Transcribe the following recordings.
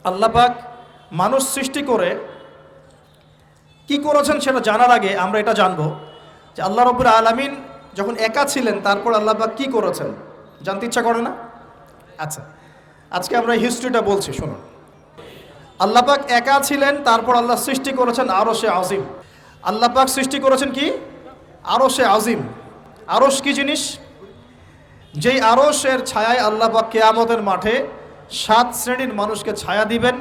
আল্লাহ পাক মানুষ সৃষ্টি করে কি করেছেন সেটা জানার আগে আমরা এটা জানবো যে আল্লাহ রাব্বুল আলামিন যখন একা ছিলেন তারপর আল্লাহ পাক কি করেছেন জানতে ইচ্ছা করে না? আচ্ছা, আজকে আমরা হিস্ট্রিটা বলছি, শুনুন। আল্লাহ পাক একা ছিলেন, তারপর আল্লাহ সৃষ্টি করেছেন আরশে আজিম। আল্লাহ পাক সৃষ্টি করেছেন কি? আরশে আজিম। আরশ কি জিনিস? যেই আরশের ছায়ায় আল্লাহ পাক কিয়ামতের মাঠে 7 শ্রেণীর মানুষকে ছায়া দিবেন,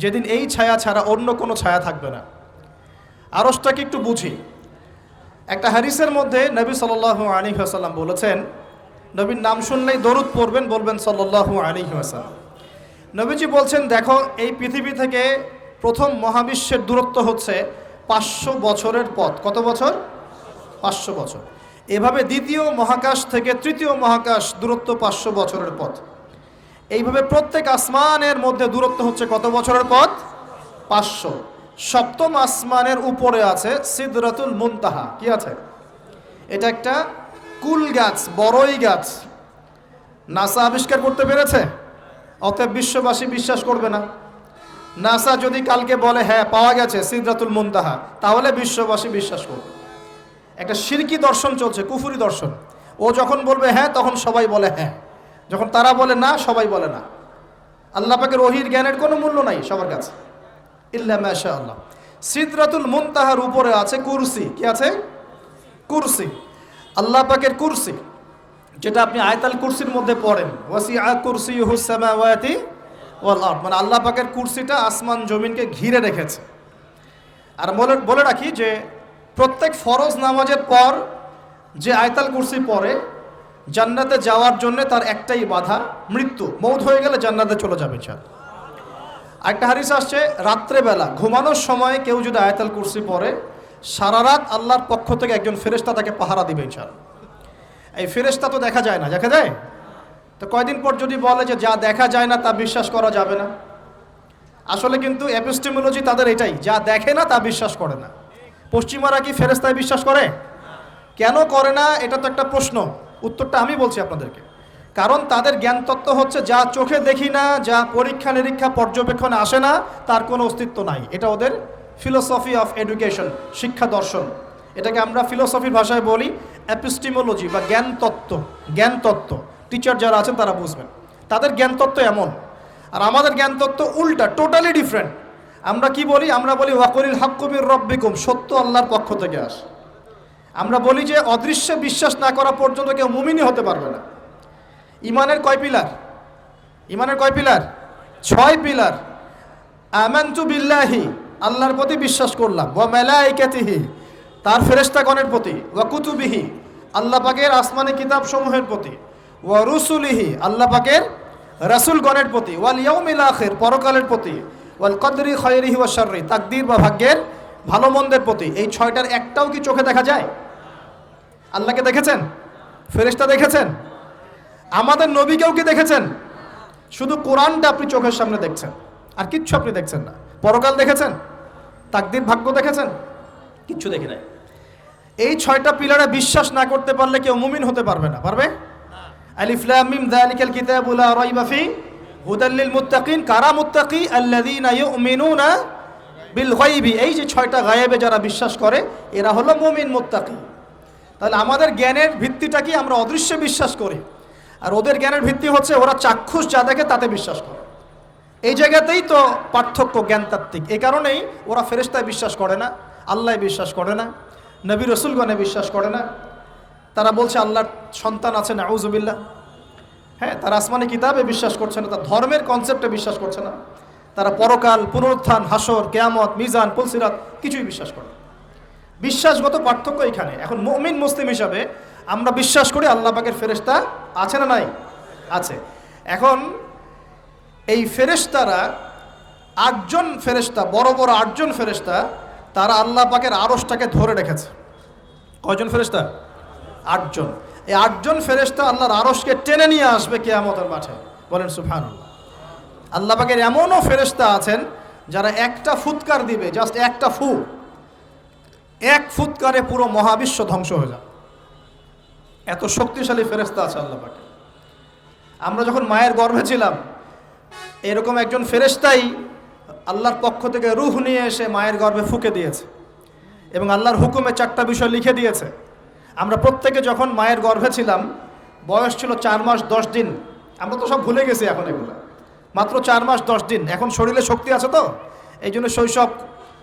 যেদিন এই ছায়া ছাড়া অন্য কোনো ছায়া থাকবে না। আরশটাকে একটু বুঝি। একটা হাদিসের মধ্যে নবী সাল্লাল্লাহু আলাইহি ওয়াসাল্লাম বলেছেন, নবীর নাম শুনলেই দরুদ পড়বেন, বলবেন সাল্লাল্লাহু আলাইহি ওয়াসাল্লাম। নবীজি বলছেন, দেখো এই পৃথিবী থেকে প্রথম মহাবিশ্বের দূরত্ব হচ্ছে 500 বছরের পথ। কত বছর? 500 বছর। এভাবে দ্বিতীয় মহাকাশ থেকে তৃতীয় মহাকাশ দূরত্ব 500 বছরের পথ। এইভাবে প্রত্যেক আসমানের মধ্যে দূরত্ব হচ্ছে কত বছরের পথ? 500। সপ্তম আসমানের উপরে আছে সিদরাতুল মুনতাহা। কি আছে? এটা একটা কুল গাছ, বড়ই গাছ। নাসা আবিষ্কার করতে পেরেছে, অতএব বিশ্ববাসী বিশ্বাস করবে না। নাসা যদি কালকে বলে হ্যাঁ পাওয়া গেছে সিদরাতুল মুনতাহা, তাহলে বিশ্ববাসী বিশ্বাস করবে। একটা শিরকি দর্শন চলছে, কুফরি দর্শন। ও যখন বলবে হ্যাঁ, তখন সবাই বলে হ্যাঁ, যখন তারা বলে না, সবাই বলে না। আল্লাহ পাকের ওহীর জ্ঞানের কোনো মূল্য নাই সবার কাছে, ইল্লা মাশাআল্লাহ। সিদরাতুল মুনতাহার উপরে আছে কুরসি। কি আছে? কুরসি। আল্লাহ পাকের কুরসি, যেটা আপনি আয়াতুল কুরসির মধ্যে পড়েন, ওয়াসিআ কুরসিয়ুহুস সামাওয়াতি ওয়াল আরদ, মানে আল্লাহ পাকের কুরসিটা আসমান জমিনকে ঘিরে রেখেছে। আর বলে রাখি যে প্রত্যেক ফরজ নামাজের পর যে আয়াতুল কুরসি পড়ে, জান্নাতে যাওয়ার জন্য তার একটাই বাধা, মৃত্যু। মৌত হয়ে গেলে জান্নাতে চলে যাবে। একটা হাদিস আসছে, রাত্রেবেলা ঘুমানোর সময় কেউ যদি আয়াতুল কুরসি পড়ে, সারা রাত আল্লাহর পক্ষ থেকে একজন ফেরেশতা তাকে পাহারা দিবে ইনশাআল্লাহ। এই ফেরেশতা তো দেখা যায় না, দেখা যায়? তো কয়দিন পর যদি বলে যে যা দেখা যায় না তা বিশ্বাস করা যাবে না, আসলে কিন্তু এপিস্টেমোলজি তাদের এটাই, যা দেখে না তা বিশ্বাস করে না। পশ্চিমারা কি ফেরেশতায় বিশ্বাস করে? কেন করে না? এটা তো একটা প্রশ্ন, উত্তরটা আমি বলছি আপনাদেরকে। কারণ তাদের জ্ঞান তত্ত্ব হচ্ছে যা চোখে দেখি না, যা পরীক্ষা নিরীক্ষা পর্যবেক্ষণে আসে না, তার কোনো অস্তিত্ব নাই। এটা ওদের ফিলোসফি অফ এডুকেশন, শিক্ষা দর্শন। এটাকে আমরা ফিলোসফির ভাষায় বলি এপিস্টেমোলজি বা জ্ঞান তত্ত্ব। জ্ঞান তত্ত্ব টিচার যারা আছেন তারা বুঝবেন, তাদের জ্ঞান তত্ত্ব এমন। আর আমাদের জ্ঞান তত্ত্ব উল্টা, টোটালি ডিফারেন্ট। আমরা কি বলি? আমরা বলি ওয়াকুলিল হাক্কু মির রাব্বিকুম, সত্য আল্লাহর পক্ষ থেকে আসে। আমরা বলি যে অদৃশ্যে বিশ্বাস না করা পর্যন্ত কেউ মুমিনই হতে পারবে না। ইমানের কয় পিলার? ইমানের কয় পিলার? 6 পিলার। আমানতু বিল্লাহি, আল্লাহর প্রতি বিশ্বাস করলাম, ওয়া মালাইকাতিহি, তার ফেরেশতাগণের প্রতি, ওয়া কুতুবিহি, আল্লাহ পাকের আসমানি কিতাব সমূহের প্রতি, ওয়া রুসুলিহি, আল্লাহ পাকের রাসূলগণের প্রতি, ওয়াল ইয়াউমিল আখির, পরকালের প্রতি, ওয়াল কদরি খায়রিহি ওয়া শাররি, তাকদীর বা ভাগ্যের ভালো মন্দের প্রতি। এই 6টার একটাও কি চোখে দেখা যায়? আল্লাহকে দেখেছেন? ফেরেশতা দেখেছেন? আমাদের নবীকেও কি দেখেছেন? শুধু কোরআনটা আপনি চোখের সামনে দেখছেন, আর কিচ্ছু আপনি দেখছেন না। পরকাল দেখেছেন? তাকদীর ভাগ্য দেখেছেন? কিচ্ছু দেখি নাই। এই 6টা পিলারে বিশ্বাস না করতে পারলে কেউ মুমিন হতে পারবে না। পারবে? আলিফ লাম মিম যালিকাল কিতাবু লা রাইবা ফি হুদাল লিল মুত্তাকিন। কারা মুত্তাকি? আল্লাযীনা ইউমিনুনা বিল গায়বি। এই যে 6টা গায়েবে যারা বিশ্বাস করে, এরা হলো মুমিন, মুত্তাকি। তাহলে আমাদের জ্ঞানের ভিত্তিটা কি? আমরা অদৃশ্যে বিশ্বাস করি, আর ওদের জ্ঞানের ভিত্তি হচ্ছে ওরা চাক্ষুষ যা দেখে তাতে বিশ্বাস করে। এই জায়গাতেই তো পার্থক্য জ্ঞানতাত্ত্বিক। এই কারণেই ওরা ফেরেশতায় বিশ্বাস করে না, আল্লাহয় বিশ্বাস করে না, নবী রসুলগণে বিশ্বাস করে না। তারা বলছে আল্লাহর সন্তান আছে, নাউযুবিল্লাহ। হ্যাঁ, তারা আসমানি কিতাবে বিশ্বাস করছে না, তার ধর্মের কনসেপ্টে বিশ্বাস করছে না। তারা পরকাল, পুনরুত্থান, হাসর, কিয়ামত, মিজান, পুলসিরাত কিছুই বিশ্বাস করে না। বিশ্বাসগত পার্থক্য এখানে। এখন মুমিন মুসলিম হিসাবে আমরা বিশ্বাস করি আল্লাহ পাকের ফেরেশতা আছে না নাই? আছে। এখন এই ফেরেশতারা 8জন ফেরেশতা, বড় বড় 8জন ফেরেশতা, তারা আল্লাহ পাকের আরশটাকে ধরে রেখেছে। কয়জন ফেরেশতা? 8জন। এই 8জন ফেরেশতা আল্লাহর আরশকে টেনে নিয়ে আসবে কিয়ামতের মাঠে। বলেন সুবহানাল্লাহ। আল্লাহ পাকের এমনও ফেরেশতা আছেন যারা একটা ফুৎকার দিবে, জাস্ট একটা ফু, এক ফুৎকারে পুরো মহাবিশ্ব ধ্বংস হয়ে যাবে। এত শক্তিশালী ফেরেশতা আছে আল্লাহ পাকে। আমরা যখন মায়ের গর্ভে ছিলাম, এরকম একজন ফেরেশতাই আল্লাহর পক্ষ থেকে রূহ নিয়ে এসে মায়ের গর্ভে ফুঁকে দিয়েছে এবং আল্লাহর হুকুমে 4টা বিষয় লিখে দিয়েছে। আমরা প্রত্যেকে যখন মায়ের গর্ভে ছিলাম, বয়স ছিল 4 মাস 10 দিন। আমরা তো সব ভুলে গেছি এখন এগুলো, মাত্র 4 মাস 10 দিন। এখন শরীরে শক্তি আছে তো, এই জন্য শৈশব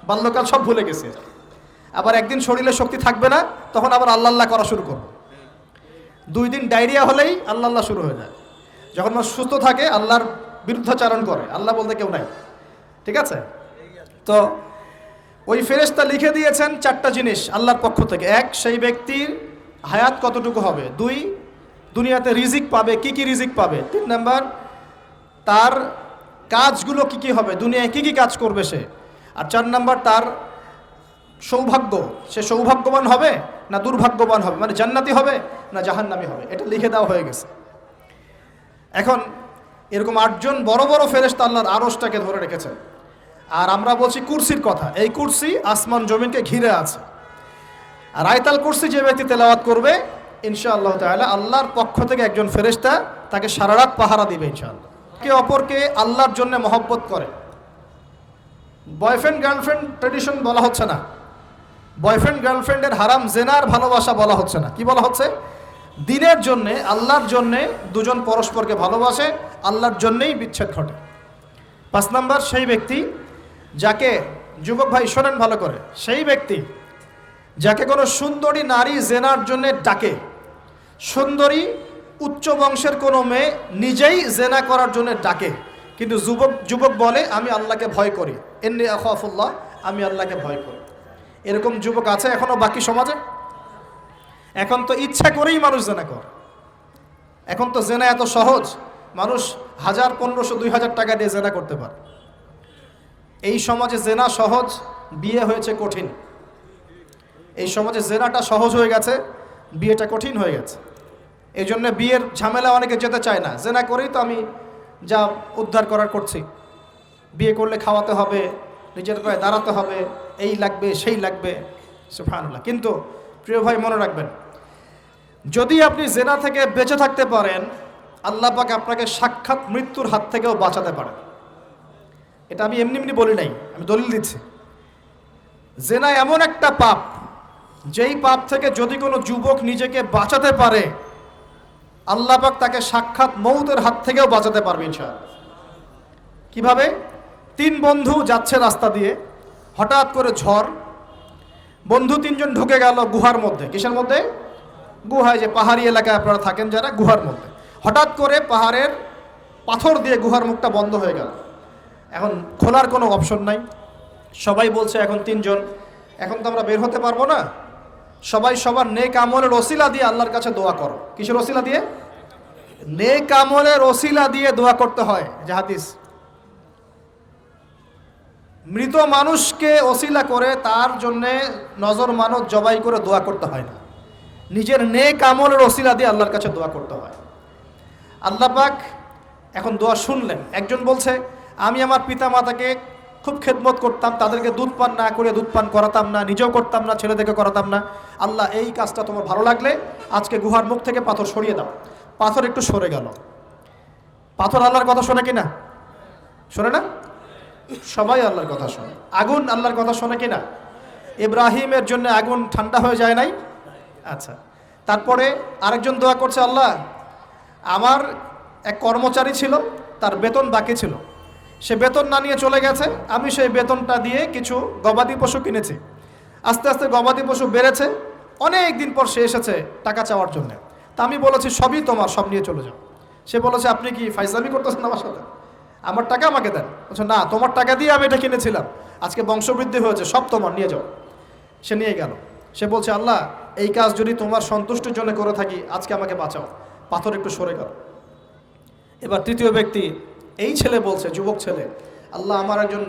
বাল্যকাল সব ভুলে গেছে। আবার একদিন শরীরে শক্তি থাকবে না, তখন আবার আল্লাহ আল্লাহ করা শুরু করবো। 2 দিন ডায়রিয়া হলেই আল্লাহ আল্লাহ শুরু হয়ে যায়। যখন মানুষ সুস্থ থাকে আল্লাহর বিরুদ্ধাচারণ করে, আল্লাহ বলতে কেউ নাই। ঠিক আছে? তো ওই ফেরেশতা লিখে দিয়েছেন 4টা জিনিস আল্লাহর পক্ষ থেকে। 1, সেই ব্যক্তির হায়াত কতটুকু হবে। 2, দুনিয়াতে রিজিক পাবে, কি কি রিজিক পাবে। 3 নাম্বার, তার কাজগুলো কি কি হবে, দুনিয়ায় কি কি কাজ করবে সে। আর 4 নাম্বার, তার সৌভাগ্য, সে সৌভাগ্যবান হবে না দুর্ভাগ্যবান হবে, মানে জান্নাতি হবে না জাহান্নামী হবে। এটা লিখে দেওয়া হয়ে গেছে। এখন এরকম 8 জন বড় বড় ফেরেশতা আল্লাহর আরশটাকে ধরে রেখেছেন। আর আমরা বলছি কুরসির কথা। এই কুরসি আসমান জমিনকে ঘিরে আছে। আর আয়াতুল কুরসি যে ব্যক্তি তেলাওয়াত করবে, ইনশাআল্লাহ তাআলা আল্লাহর পক্ষ থেকে একজন ফেরেশতা তাকে সারা রাত পাহারা দিবে ইনশাআল্লাহ। কে অপরকে আল্লাহর জন্য মহব্বত করে। বয়ফ্রেন্ড গার্লফ্রেন্ড ট্রেডিশন বলা হচ্ছে না, বয়ফ্রেন্ড গার্লফ্রেন্ডের হারাম জেনার ভালোবাসা বলা হচ্ছে না। কি বলা হচ্ছে? দিনের জন্যে, আল্লাহর জন্যে দুজন পরস্পরকে ভালোবাসে, আল্লাহর জন্যেই বিচ্ছেদ ঘটে। 5 নাম্বার, সেই ব্যক্তি যাকে, যুবক ভাই শোনেন ভালো করে, সেই ব্যক্তি যাকে কোনো সুন্দরী নারী জেনার জন্যে ডাকে। সুন্দরী উচ্চ বংশের কোনো মেয়ে নিজেই জেনা করার জন্য ডাকে, কিন্তু যুবক বলে আমি আল্লাহকে ভয় করি, ইন্নী আখাফুল্লাহ, আমি আল্লাহকে ভয় করি। এরকম যুবক আছে এখনো বাকি সমাজে? এখন তো ইচ্ছা করেই মানুষ জেনা করে। এখন তো জেনা এত সহজ, মানুষ 1000, 1500, 2000 টাকা দিয়ে জেনা করতে পারে। এই সমাজে জেনা সহজ, বিয়ে হয়েছে কঠিন। এই সমাজে জেনাটা সহজ হয়ে গেছে, বিয়েটা কঠিন হয়ে গেছে। এই জন্য বিয়ের ঝামেলা অনেকে যেতে চায় না। জেনা করেই তো আমি যা উদ্ধার করার করছি। বিয়ে করলে খাওয়াতে হবে, নিজের পায়ে দাঁড়াতে হবে, এই লাগবে সেই লাগবে, সুবহানাল্লাহ। কিন্তু প্রিয় ভাই মনে রাখবেন, যদি আপনি জেনা থেকে বেঁচে থাকতে পারেন, আল্লাহ পাক আপনাকে সাক্ষাৎ মৃত্যুর হাত থেকেও বাঁচাতে পারেন। এটা আমি এমনি এমনি বলি নাই, আমি দলিল দিচ্ছি। জেনা এমন একটা পাপ, যেই পাপ থেকে যদি কোনো যুবক নিজেকে বাঁচাতে পারে, আল্লাহ পাক তাকে সাক্ষাৎ মৌতের হাত থেকেও বাঁচাতে পারবে ইনশাআল্লাহ। কিভাবে? 3 বন্ধু যাচ্ছে রাস্তা দিয়ে, হঠাৎ করে ঝড়, বন্ধু 3 জন ঢুকে গেল গুহার মধ্যে। কিসের মধ্যে? গুহায়, যে পাহাড়ি এলাকায় আপনারা থাকেন যারা, গুহার মধ্যে। হঠাৎ করে পাহাড়ের পাথর দিয়ে গুহার মুখটা বন্ধ হয়ে গেল। এখন খোলার কোনো অপশন নাই। সবাই বলছে এখন 3 জন, এখন তো আমরা বের হতে পারবো না। সবাই সবার নেক আমলের ওসিলা দিয়ে আল্লাহর কাছে দোয়া করো। কিসের ওসিলা দিয়ে? নেক আমলের ওসিলা দিয়ে দোয়া করতে হয়। যে হাদিস, মৃত মানুষকে ওসিলা করে তার জন্যে নজর মানত জবাই করে দোয়া করতে হয় না, নিজের নেক আমলের ওসিলা দিয়ে আল্লাহর কাছে দোয়া করতে হয়। আল্লাহ পাক এখন দোয়া শুনলেন। একজন বলছে আমি আমার পিতা মাতাকে খুব খেদমত করতাম, তাদেরকে দুধ পান না করে দুধ পান করাতাম না, নিজেও করতাম না, ছেলেদেরকে করাতাম না। আল্লাহ, এই কাজটা তোমার ভালো লাগলে আজকে গুহার মুখ থেকে পাথর সরিয়ে দাও। পাথর একটু সরে গেল। পাথর আল্লাহর কথা শোনে কিনা? শোনে না? সবাই আল্লাহর কথা শোনে। আগুন আল্লাহর কথা শোনে কিনা? ইব্রাহিমের জন্য আগুন ঠান্ডা হয়ে যায় নাই? আচ্ছা, তারপরে আরেকজন দোয়া করছে, আল্লাহ, আমার এক কর্মচারী ছিল, তার বেতন বাকি ছিল, সে বেতন না নিয়ে চলে গেছে। আমি সেই বেতনটা দিয়ে কিছু গবাদি পশু কিনেছি। আস্তে আস্তে গবাদি পশু বেড়েছে। অনেক দিন পর সে এসেছে টাকা চাওয়ার জন্য। তা আমি বলেছি সবই তোমার, সব নিয়ে চলে যাও। সে বলেছে আপনি কি ফাইজলামি করতেছেন আমার সাথে? আমার টাকা আমাকে দেন। বলছে না, তোমার টাকা দিয়ে আমি এটা কিনেছিলাম, আজকে বংশবৃদ্ধি হয়েছে, সব তোমার, নিয়ে যাও। সে নিয়ে গেল। সে বলছে আল্লাহ, এই কাজ যদি তোমার সন্তুষ্টির জন্য করে থাকি, আজকে আমাকে বাঁচাও। পাথর একটু সরে গেল। এবার তৃতীয় ব্যক্তি, এই ছেলে বলছে, যুবক ছেলে, আল্লাহ, আমার একজন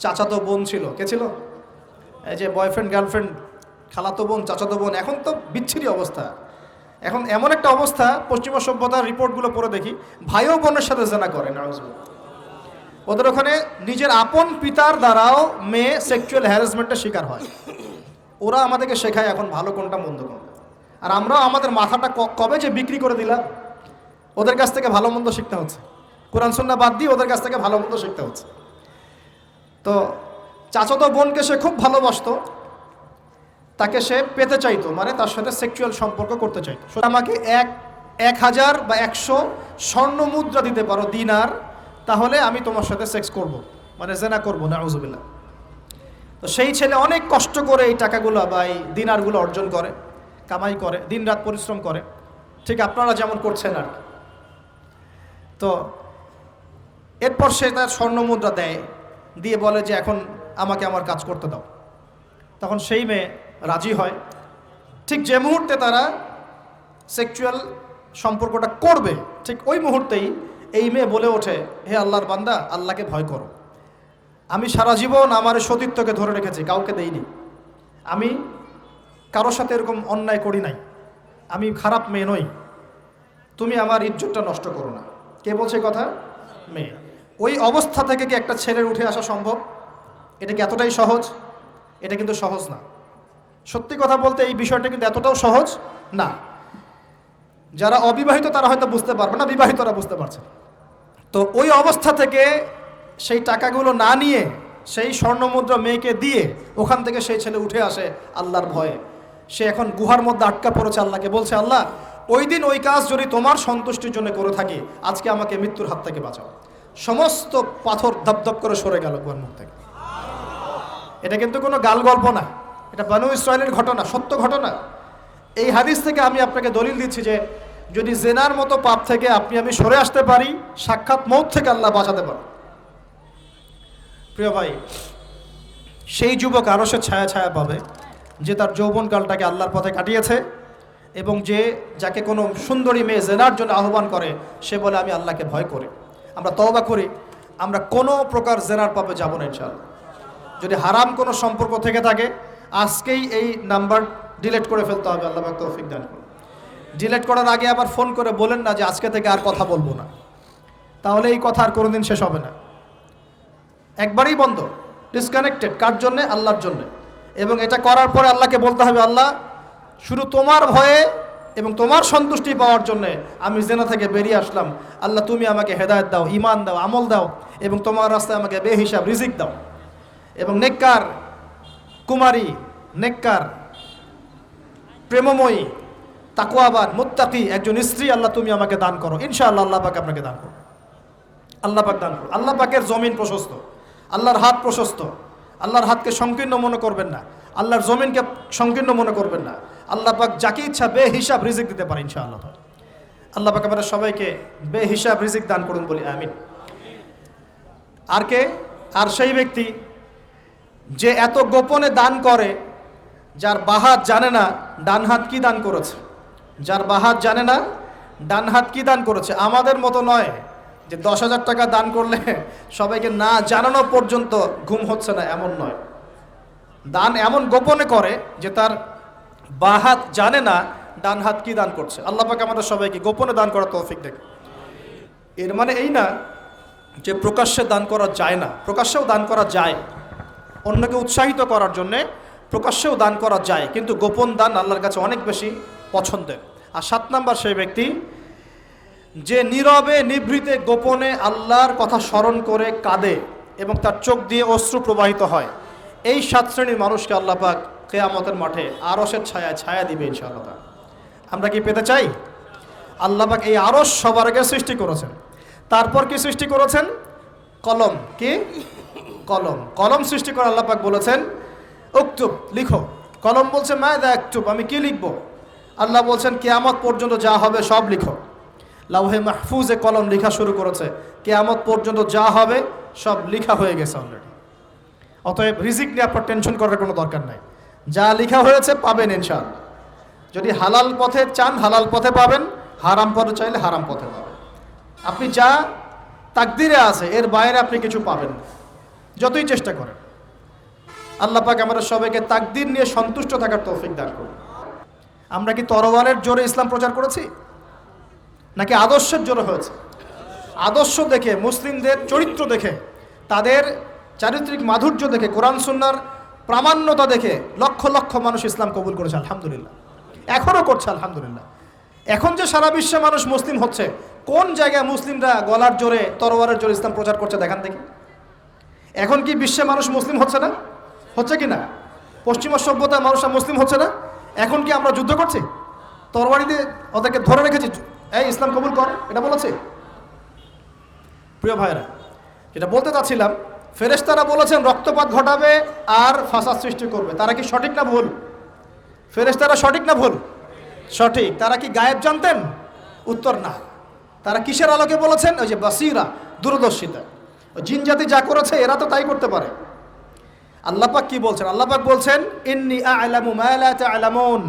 চাচাতো বোন ছিল। কে ছিল? এই যে বয়ফ্রেন্ড গার্লফ্রেন্ড, খালাতো বোন, চাচাতো বোন, এখন তো বিচ্ছিরি অবস্থা। এখন এমন একটা অবস্থা, পশ্চিমা সভ্যতার রিপোর্টগুলো পড়ে দেখি, ভাইও বোনের সাথে জেনা করে। নাউজুবিল্লাহ। ওদের ওখানে নিজের আপন পিতার দ্বারাও মেয়ে সেক্সুয়াল হ্যারাসমেন্টের শিকার হয়। ওরা আমাদেরকে শেখায় এখন ভালো কোনটা মন্দ কোনটা। আর আমরাও আমাদের মাথাটা কবে যে বিক্রি করে দিলাম, ওদের কাছ থেকে ভালো মন্দ শিখতে হচ্ছে। কোরআন সুন্নাহ বাদ দিয়ে ওদের কাছ থেকে ভালো মন্দ শিখতে হচ্ছে। তো চাচাতো বোনকে সে খুব ভালোবাসতো, তাকে সে পেতে চাইতো, মানে তার সাথে সেক্সুয়াল সম্পর্ক করতে চাইতো। আমাকে 1000 বা 100 স্বর্ণ মুদ্রা দিতে পারো, দিনার, তাহলে আমি তোমার সাথে সেক্স করব, মানে জেনা করব, নাউজুবিল্লাহ। তো সেই ছেলে অনেক কষ্ট করে এই টাকাগুলো বা এই দিনারগুলো অর্জন করে, কামাই করে, দিনরাত পরিশ্রম করে, ঠিক আপনারা যেমন করছেন আর কি। তো এরপর সে তার স্বর্ণ মুদ্রা দেয়, দিয়ে বলে যে এখন আমাকে আমার কাজ করতে দাও। তখন সেই মেয়ে রাজি হয়। ঠিক যে মুহূর্তে তারা সেক্সুয়াল সম্পর্কটা করবে, ঠিক ওই মুহূর্তেই এই মেয়ে বলে ওঠে, হে আল্লাহর বান্দা, আল্লাহকে ভয় করো। আমি সারা জীবন আমার সতীত্বকে ধরে রেখেছি, কাউকে দেইনি, আমি কারোর সাথে এরকম অন্যায় করি নাই, আমি খারাপ মেয়ে নই, তুমি আমার ইজ্জতটা নষ্ট করো না। কে বলছে কথা? মেয়ে। ওই অবস্থা থেকে কি একটা ছেলের উঠে আসা সম্ভব? এটা কি এতটাই সহজ? এটা কিন্তু সহজ না। সত্যি কথা বলতে এই বিষয়টা কিন্তু এতটাও সহজ না। যারা অবিবাহিত তারা হয়তো বুঝতে পারবে না, বিবাহিতরা বুঝতে পারছে। তো ওই অবস্থা থেকে সেই টাকাগুলো না নিয়ে সেই স্বর্ণমুদ্রা মেয়েকে দিয়ে ওখান থেকে সেই ছেলে উঠে আসে আল্লাহর ভয়ে। সে এখন গুহার মধ্যে আটকা পড়েছে, আল্লাহকে বলছে, আল্লাহ ওই দিন ওই কাজ যদি তোমার সন্তুষ্টির জন্য করে থাকি, আজকে আমাকে মৃত্যুর হাত থেকে বাঁচাও। সমস্ত পাথর ধপধপ করে সরে গেল গুহার মুখ থেকে। এটা কিন্তু কোনো গাল গল্প না, এটা বানু ইসরায়েলের ঘটনা, সত্য ঘটনা। এই হাদিস থেকে আমি আপনাকে দলিল দিচ্ছি যে যদি জেনার মতো পাপ থেকে আমি সরে আসতে পারি, সাক্ষাৎ মৌত থেকে আল্লাহ বাঁচাতে পারে। প্রিয় ভাই, সেই যুবক আরশের ছায়া ছায়া পাবে যে তার যৌবনকালটাকে আল্লাহর পথে কাটিয়েছে, এবং যাকে কোনো সুন্দরী মেয়ে জেনার জন্য আহ্বান করে, সে বলে আমি আল্লাহকে ভয় করি। আমরা তওবা করি, আমরা কোনো প্রকার জেনার পাপে যাব না ইনশাআল্লাহ। যদি হারাম কোনো সম্পর্ক থেকে থাকে, আজকেই এই নাম্বার ডিলিট করে ফেলতে হবে। আল্লাহ পাক তৌফিক দান করুন। ডিলিট করার আগে আবার ফোন করে বলেন না যে আজকে থেকে আর কথা বলবো না, তাহলে এই কথা আর কোনোদিন শেষ হবে না। একবারই বন্ধ, ডিসকানেক্টেড। কার জন্যে? আল্লাহর জন্যে। এবং এটা করার পরে আল্লাহকে বলতে হবে, আল্লাহ শুধু তোমার ভয়ে এবং তোমার সন্তুষ্টি পাওয়ার জন্যে আমি জেনা থেকে বেরিয়ে আসলাম। আল্লাহ তুমি আমাকে হেদায়েত দাও, ঈমান দাও, আমল দাও, এবং তোমার রাস্তায় আমাকে বেহিসাব রিজিক দাও, এবং নেককার কুমারী, নেককার প্রেমময়ী, তাকওয়াবান, মুত্তাকি একজন স্ত্রী আল্লাহ তুমি আমাকে দান করো। ইনশাআল্লাহ আল্লাহ পাক আপনাকে দান করো। আল্লাহ পাক দান করো। আল্লাহ পাকের জমিন প্রশস্ত, আল্লাহর হাত প্রশস্ত। আল্লাহর হাতকে সংকীর্ণ মনে করবেন না, আল্লাহর জমিনকে সংকীর্ণ মনে করবেন না। আল্লাহ পাক যাকে ইচ্ছা বেহিসাব রিজিক দিতে পারে ইনশাআল্লাহ। আল্লাহ পাক আমাদের সবাইকে বেহিসাব রিজিক দান করুন বলি আমিন। আর কে? আর সেই ব্যক্তি যে এত গোপনে দান করে, যার বাহাত জানে না ডান হাত কি দান করেছে, যার বাহাত জানে না ডান হাত কি দান করেছে। আমাদের মতো নয় যে 10,000 টাকা দান করলে সবাইকে না জানানো পর্যন্ত ঘুম হচ্ছে না, এমন নয়। দান এমন গোপনে করে যে তার বাহাত জানে না ডান হাত কি দান করছে। আল্লাহ পাক আমাদের সবাইকে গোপনে দান করার তৌফিক দেন। এর মানে এই না যে প্রকাশ্যে দান করা যায় না, প্রকাশ্যেও দান করা যায়। অন্যকে উৎসাহিত করার জন্যে প্রকাশ্যেও দান করা যায়, কিন্তু গোপন দান আল্লাহর কাছে অনেক বেশি পছন্দের। আর 7 নাম্বার সেই ব্যক্তি যে নীরবে নিভৃতে গোপনে আল্লাহর কথা স্মরণ করে কাঁদে এবং তার চোখ দিয়ে অশ্রু প্রবাহিত হয়। এই 7 শ্রেণীর মানুষকে আল্লাহ পাক কিয়ামতের মাঠে আরশের ছায়ায় ছায়া দিবে ইনশাআল্লাহ। আমরা কি পেতে চাই? আল্লাহ পাক এই আরশ সবার আগে সৃষ্টি করেছেন। তারপর কি সৃষ্টি করেছেন? কলম। কি? কলম। কলম সৃষ্টি করে আল্লাহ পাক বলেছেন উকতুব, লিখো। কলম বলছে মাযা আকতুব, আমি কি লিখবো? আল্লাহ বলছেন কিয়ামত পর্যন্ত যা হবে সব লিখো। লাউহে মাহফুজে কলম লেখা শুরু করেছে, কিয়ামত পর্যন্ত যা হবে সব লেখা হয়ে গেছে অলরেডি। অতএব রিজিক নিয়ে আপনার টেনশন করার কোনো দরকার নাই, যা লেখা হয়েছে পাবেন ইনশাআল্লাহ। যদি হালাল পথে চান হালাল পথে পাবেন, হারাম পথে চাইলে হারাম পথে পাবেন। আপনি যা তাকদিরে আছে এর বাইরে আপনি কিছু পাবেন না, যতই চেষ্টা করেন। আল্লাহ পাক আমাদের সবাইকে তাকদির নিয়ে সন্তুষ্ট থাকার তৌফিক দান করুন। আমরা কি তরবারের জোরে ইসলাম প্রচার করেছি, নাকি আদর্শের জোরে হয়েছে? আদর্শ দেখে, মুসলিমদের চরিত্র দেখে, তাদের চারিত্রিক মাধুর্য দেখে, কোরআন সুন্নাহর প্রামাণ্যতা দেখে লক্ষ লক্ষ মানুষ ইসলাম কবুল করেছে আলহামদুলিল্লাহ, এখনও করছে আলহামদুলিল্লাহ। এখন যে সারা বিশ্বে মানুষ মুসলিম হচ্ছে কোন জায়গায় মুসলিমরা গলার জোরে তরোয়ারের জোরে ইসলাম প্রচার করছে দেখান দেখি। এখন কি বিশ্বে মানুষ মুসলিম হচ্ছে না? হচ্ছে কি না? পশ্চিমা সভ্যতা মানুষরা মুসলিম হচ্ছে না? এখন কি আমরা যুদ্ধ করছি? তরবারি দিয়ে ওদেরকে ধরে রেখেছি, এই ইসলাম কবুল কর, এটা বলেছে? প্রিয় ভাইরা, যেটা বলতে চাচ্ছিলাম, ফেরেশতারা বলেছেন রক্তপাত ঘটাবে আর ফাসাদ সৃষ্টি করবে। তারা কি সঠিক না ভুল? ফেরেশতারা সঠিক না ভুল? সঠিক। তারা কি গায়েব জানতেন? উত্তর না। তারা কিসের আলোকে বলেছেন? ওই যে বাসিরা, দূরদর্শিতা। জিন জাতি যা করেছে এরা তো তাই করতে পারে। আল্লাহ পাক কি বলছেন? আল্লাহ পাক বলছেন ইন্নী আ'লামু মা লা তা'লামুন,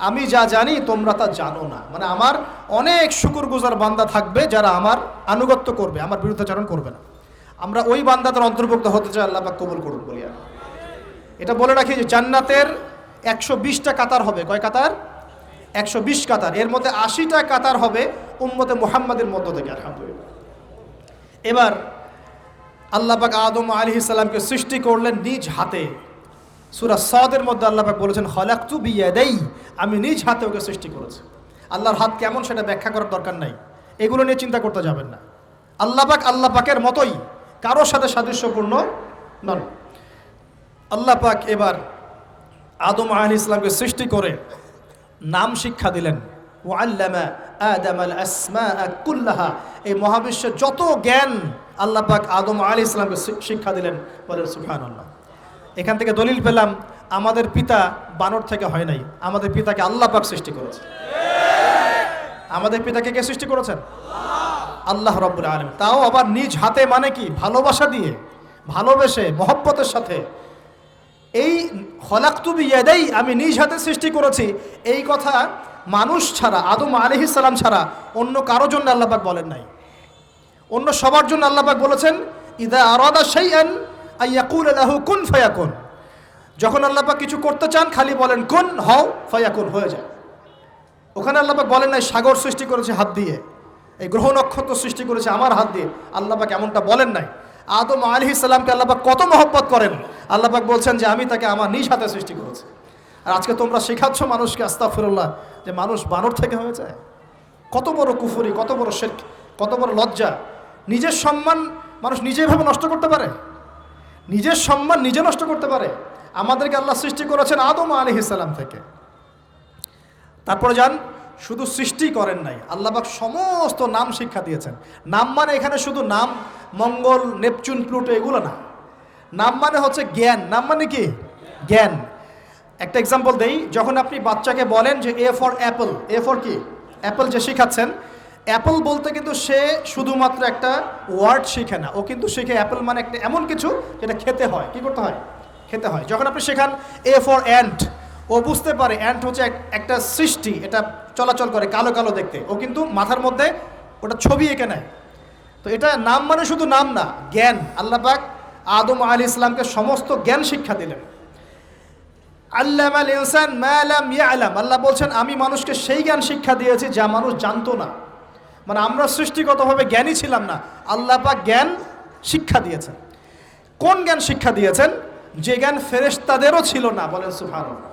আমি যা জানি তোমরা তা জানো না। মানে আমার অনেক শুকরগুজার বান্দা থাকবে যারা আমার আনুগত্য করবে, আমার বিরুদ্ধাচরণ করবে না। আমরা ওই বান্দাদের অন্তর্ভুক্ত হতে চাই, আল্লাহ পাক কবুল করুন বলি। এটা বলে রাখি যে জান্নাতের 120টা কাতার হবে। কয় কাতার? 120 কাতার। এর মধ্যে 80টা কাতার হবে উম্মতে মুহাম্মাদের মধ্য থেকে, আলহামদুলিল্লাহ। এবার আল্লাহ পাক আদম আলাইহিস সালামকে সৃষ্টি করলেন নিজ হাতে। সূরা সাদের মধ্যে আল্লাহ পাক বলেছেন খলাকতু বিয়াদাই, আমি নিজ হাতে ওকে সৃষ্টি করেছি। আল্লাহর হাত কেমন সেটা ব্যাখ্যা করার দরকার নাই, এগুলো নিয়ে চিন্তা করতে যাবেন না। আল্লাহ পাকের মতোই, কারোর সাথে সাদৃশ্যপূর্ণ নন। আল্লাহ পাক এবার আদম আলাইহিস সালামকে সৃষ্টি করে নাম শিক্ষা দিলেন। ওয়াল্লামা আদামাল আসমাআ কুল্লাহা, এই মহাবিশ্বের যত জ্ঞান আল্লাহ পাক আদম আলাইহিস সালামকে শিক্ষা দিলেন। বলেন সুবহানাল্লাহ। এখান থেকে দলিল পেলাম আমাদের পিতা বানর থেকে হয় নাই, আমাদের পিতাকে আল্লাহ পাক সৃষ্টি করেছে। আমাদের পিতাকে কে সৃষ্টি করেছেন? আল্লাহ রাব্বুল আলামিন। তাও আবার নিজ হাতে, মানে কি? ভালোবাসা দিয়ে, ভালোবেসে, মহব্বতের সাথে। এই খলাকতু বিয়াদাই, আমি নিজ হাতে সৃষ্টি করেছি, এই কথা মানুষ ছাড়া, আদম আলাইহিস সালাম ছাড়া অন্য কারো জন্য আল্লাহ পাক বলেন নাই। অন্য সবার জন্য আল্লাহ পাক বলেছেন ইযা আরাদা শাইআন আইয়াকুল লাহু কুন ফায়াকুন। যখন আল্লাহ পাক কিছু করতে চান খালি বলেন কুন, হও, ফায়াকুন, হয়ে যায়। ওখানে আল্লাহ পাক বলেন নাই সাগর সৃষ্টি করেছে হাত দিয়ে, এই গ্রহ নক্ষত্র সৃষ্টি করেছে আমার হাত দিয়ে। আল্লাহ পাক এমনটা বলেন নাই। আদম আলাইহিস সালামকে আল্লাহ পাক কত মহব্বত করেন, আল্লাহ পাক বলছেন যে আমি তাকে আমার নিজ হাতে সৃষ্টি করেছি। আর আজকে তোমরা শেখাচ্ছ মানুষকে, আস্তাগফিরুল্লাহ, যে মানুষ বানর থেকে হয়ে যায়। কত বড় কুফরি, কত বড় শিরক, কত বড় লজ্জা। নিজের সম্মান মানুষ নিজেভাবে নষ্ট করতে পারে, নিজের সম্মান নিজে নষ্ট করতে পারে। আমাদেরকে আল্লাহ সৃষ্টি করেছেন আদম আলাইহিস সালাম থেকে। তারপরে যান, শুধু সৃষ্টি করেন নাই, আল্লাহ পাক সমস্ত নাম শিক্ষা দিয়েছেন। নাম মানে এখানে শুধু নাম, মঙ্গল, নেপচুন, প্লুটো এগুলো না। নাম মানে হচ্ছে জ্ঞান। নাম মানে কি? জ্ঞান। একটা এক্সাম্পল দেই, যখন আপনি বাচ্চাকে বলেন যে A for Apple, A for কি? অ্যাপল যে শিখাচ্ছেন, অ্যাপল বলতে কিন্তু সে শুধুমাত্র একটা ওয়ার্ড শিখে না, ও কিন্তু শিখে অ্যাপল মানে একটা এমন কিছু যেটা খেতে হয়। কি করতে হয়? খেতে হয়। যখন আপনি শেখান এ ফর অ্যান্ট, ও বুঝতে পারে অ্যান্ট হচ্ছে একটা সৃষ্টি, এটা চলাচল করে, কালো কালো দেখতে, ও কিন্তু মাথার মধ্যে ওটা ছবি এঁকে নেয়। তো এটা নাম মানে শুধু নাম না, জ্ঞান। আল্লাহ পাক আদম আলাইহিস সালামকে সমস্ত জ্ঞান শিক্ষা দিলেন। আল্লামাল ইনসান মা লাম ইয়ালাম, আল্লাহ বলছেন আমি মানুষকে সেই জ্ঞান শিক্ষা দিয়েছি যা মানুষ জানতো না। মানে আমরা সৃষ্টিগতভাবে জ্ঞানী ছিলাম না, আল্লাহ পাক জ্ঞান শিক্ষা দিয়েছেন। কোন জ্ঞান শিক্ষা দিয়েছেন? যে জ্ঞান ফেরেশতাদেরও ছিল না। বলেন সুবহানাল্লাহ।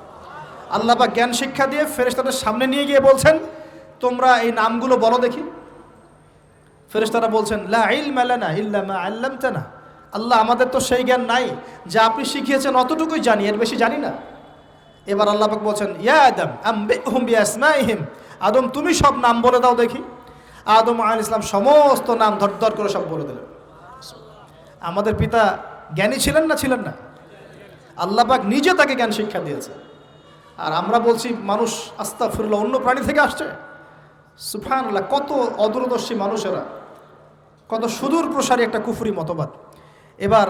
আল্লাহ পাক জ্ঞান শিক্ষা দিয়ে ফেরেশতাদের সামনে নিয়ে গিয়ে বলছেন তোমরা এই নামগুলো বলো দেখি। ফেরেশতারা বলছেন লা ইলমা লানা ইল্লা মা আল্লামতানা, আল্লাহ আমাদের তো সেই জ্ঞান নাই, যা আপনি শিখিয়েছেন অতটুকুই জানি, এর বেশি জানি না। এবার আল্লাহ পাক বলছেন ইয়া আদম আম্বিহুম বিআসমাইহিম, আদম তুমি সব নাম বলে দাও দেখি। আদম আলাইহিস সালাম সমস্ত নাম ধর করে সব বলে দিলেন। আমাদের পিতা জ্ঞানী ছিলেন না? ছিলেন না? আল্লাহ পাক নিজে তাকে জ্ঞান শিক্ষা দিয়েছে। আর আমরা বলছি মানুষ আস্তাগফিরুল্লাহ অন্য প্রাণী থেকে আসছে। সুবহানাল্লাহ, কত অদূরদর্শী মানুষেরা, কত সুদূর প্রসারী একটা কুফরি মতবাদ। এবার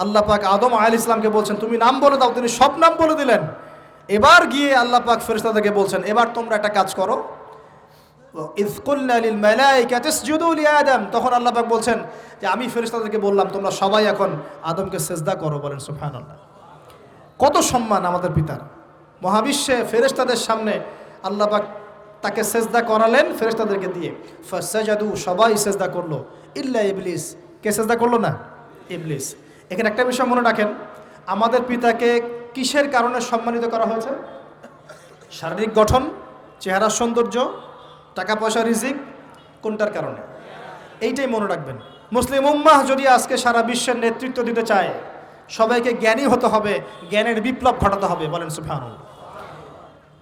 আল্লাহ পাক আদম আলাইহিস সালামকে বলছেন তুমি নাম বলে দাও, তিনি সব নাম বলে দিলেন। এবার গিয়ে আল্লাহ পাক ফেরেশতাদেরকে বলছেন এবার তোমরা একটা কাজ করো, ইয কুলনা লিল মালাইকাতি ইসজুদু লি আদম, তখন আল্লাহ পাক বলছেন যে আমি ফেরেশতাদেরকে বললাম তোমরা সবাই এখন আদমকে সিজদা করো। বলেন সুবহানাল্লাহ। কত সম্মান আমাদের পিতার। মহাবিশ্বে ফেরেশতাদের সামনে আল্লাহ পাক তাকে সিজদা করালেন ফেরেশতাদেরকে দিয়ে। ফাসাজাদু, সবাই সিজদা করলো, ইল্লা ইবলিস। কে সিজদা করলো না? ইবলিস। এখানে একটা বিষয় মনে রাখেন, আমাদের পিতাকে কিসের কারণে সম্মানিত করা হয়েছে? শারীরিক গঠন, চেহারার সৌন্দর্য, টাকা পয়সা, রিজিক, কোনটার কারণে? এইটাই মনে রাখবেন। মুসলিম উম্মাহ যদি আজকে সারা বিশ্বের নেতৃত্ব দিতে চায়, সবাইকে জ্ঞানী হতে হবে, জ্ঞানের বিপ্লব ঘটাতে হবে। বলেন সুবহানাল্লাহ,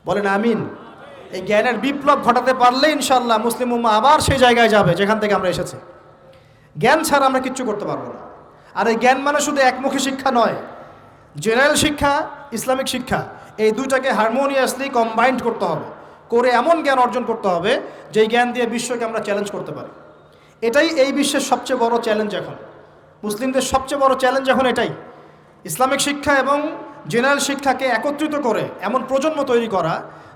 বলেন আমিন। এই জ্ঞানের বিপ্লব ঘটাতে পারলে ইনশাআল্লাহ মুসলিম উম্মাহ আবার সেই জায়গায় যাবে যেখান থেকে আমরা এসেছি। জ্ঞান ছাড়া আমরা কিচ্ছু করতে পারবো না। আর এই জ্ঞান মানে শুধু একমুখী শিক্ষা নয়, জেনারেল শিক্ষা, ইসলামিক শিক্ষা, এই দুইটাকে হারমোনিয়াসলি কম্বাইন্ড করতে হবে, করে এমন জ্ঞান অর্জন করতে হবে যেই জ্ঞান দিয়ে বিশ্বকে আমরা চ্যালেঞ্জ করতে পারি। এটাই এই বিশ্বের সবচেয়ে বড় চ্যালেঞ্জ এখন, মুসলিমদের সবচেয়ে বড় চ্যালেঞ্জ এখন এটাই, ইসলামিক শিক্ষা এবং জেনারেল শিক্ষাকে একত্রিত করে এমন প্রজন্ম তৈরি করা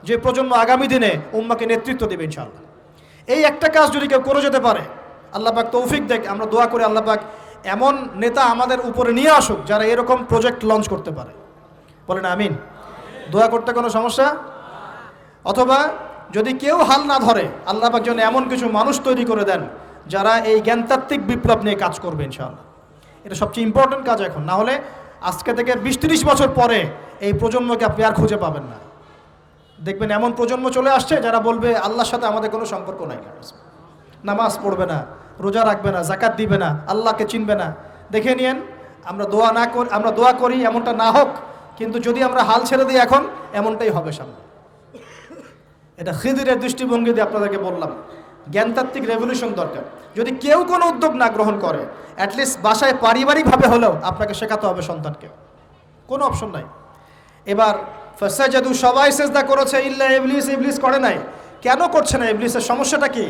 যে প্রজন্ম আগামী দিনে উম্মাকে নেতৃত্ব দেবে ইনশাআল্লাহ। এই একটা কাজ যদি কেউ করে যেতে পারে, আল্লাহ পাক তৌফিক দেখ, আমরা দোয়া করি আল্লাহ পাক এমন নেতা আমাদের উপরে নিয়ে আসুক যারা এরকম প্রজেক্ট লঞ্চ করতে পারে। বলেন আমিন। দোয়া করতে কোনো সমস্যা? অথবা যদি কেউ হাল না ধরে, আল্লাহ পাক যেন এমন কিছু মানুষ তৈরি করে দেন যারা এই জ্ঞানতাত্ত্বিক বিপ্লব নিয়ে কাজ করবে ইনশাআল্লাহ। এটা সবচেয়ে ইম্পর্টেন্ট কাজ এখন, না হলে আজকে থেকে 20-30 বছর পরে এই প্রজন্মকে আপনি আর খুঁজে পাবেন না। দেখবেন এমন প্রজন্ম চলে আসছে যারা বলবে আল্লাহর সাথে আমাদের কোনো সম্পর্ক নাই, নামাজ পড়বে না, রোজা রাখবে না, যাকাত দিবে না, আল্লাহকে চিনবে না। দেখে নিয়েন, আমরা দোয়া করি এমনটা না হোক, কিন্তু যদি আমরা হাল ছেড়ে দিই এখন, এমনটাই হবে সামনে। এটা খিদিরের দৃষ্টিভঙ্গি দিয়ে আপনাদেরকে বললাম, জ্ঞানতাত্ত্বিক রেভলিউশন দরকার। যদি কেউ কোনো উদ্যোগ না গ্রহণ করে, অ্যাটলিস্ট বাসায় পারিবারিকভাবে হলেও আপনাকে শেখাতে হবে সন্তানকে, কোনো অপশন নাই। এবার ফাসাজাদু, সবাই সেজদা করেছে ইল্লা ইবলিস, ইবলিস করে নাই। কেন করছে না ইবলিসের সমস্যাটা কি?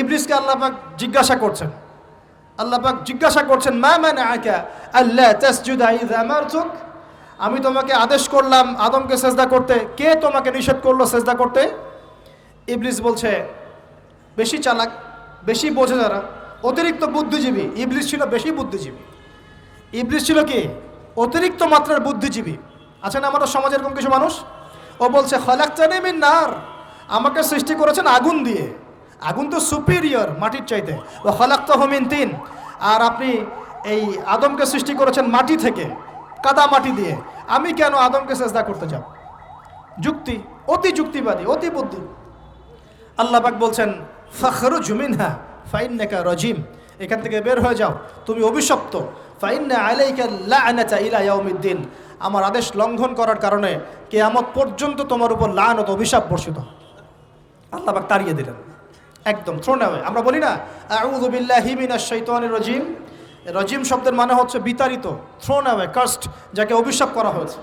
ইবলিসকে আল্লাহ পাক জিজ্ঞাসা করছেন, আল্লাহ পাক জিজ্ঞাসা করছেন মা মানাআকা আল্লা তাসজুদা ইযা আমারতুক, আমি তোমাকে আদেশ করলাম আদমকে সেজদা করতে, কে তোমাকে নিষেধ করলো সেজদা করতে? ইবলিস বলছে, বেশি চালাক, বেশি বোঝে যারা, অতিরিক্ত বুদ্ধিজীবী। ইবলিস ছিল বেশি বুদ্ধিজীবী, ইবলিস ছিল কি অতিরিক্ত মাত্রার বুদ্ধিজীবী। আছে না আমাদের সমাজে এরকম কিছু মানুষ? ও বলছে খালাকতানি মিন নার, আমাকে সৃষ্টি করেছেন আগুন দিয়ে, আগুন তো সুপিরিয়র মাটির চাইতে। ও খালাকতাহু মিন তিন, আর আপনি এই আদমকে সৃষ্টি করেছেন মাটি থেকে, কাদা মাটি দিয়ে, আমি কেন আদমকে সেজদা করতে যাব? যুক্তি, অতি যুক্তিবাদী, অতি বুদ্ধি। আল্লাহ পাক বলছেন ফাখরুজ মিনহা ফাইন্নাকা রাজিম, এখান থেকে বের হয়ে যাও, তুমি অভিশপ্ত। ফাইন্না আলাইকা লা'নাতা ইলা ইয়াউমিদ্দিন, আমার আদেশ লঙ্ঘন করার কারণে কিয়ামত পর্যন্ত তোমার উপর লানত, অভিশাপ বর্ষিত। আল্লাহ পাক তাড়িয়ে দিলেন, একদম থ্রোন অ্যাওয়ে। আমরা বলি না আউযু বিল্লাহি মিনাশ শাইতানির রাজিম, রাজিম শব্দের মানে হচ্ছে বিতাড়িত, থ্রোন অ্যাওয়ে, কার্সড, যাকে অভিশাপ করা হয়েছে।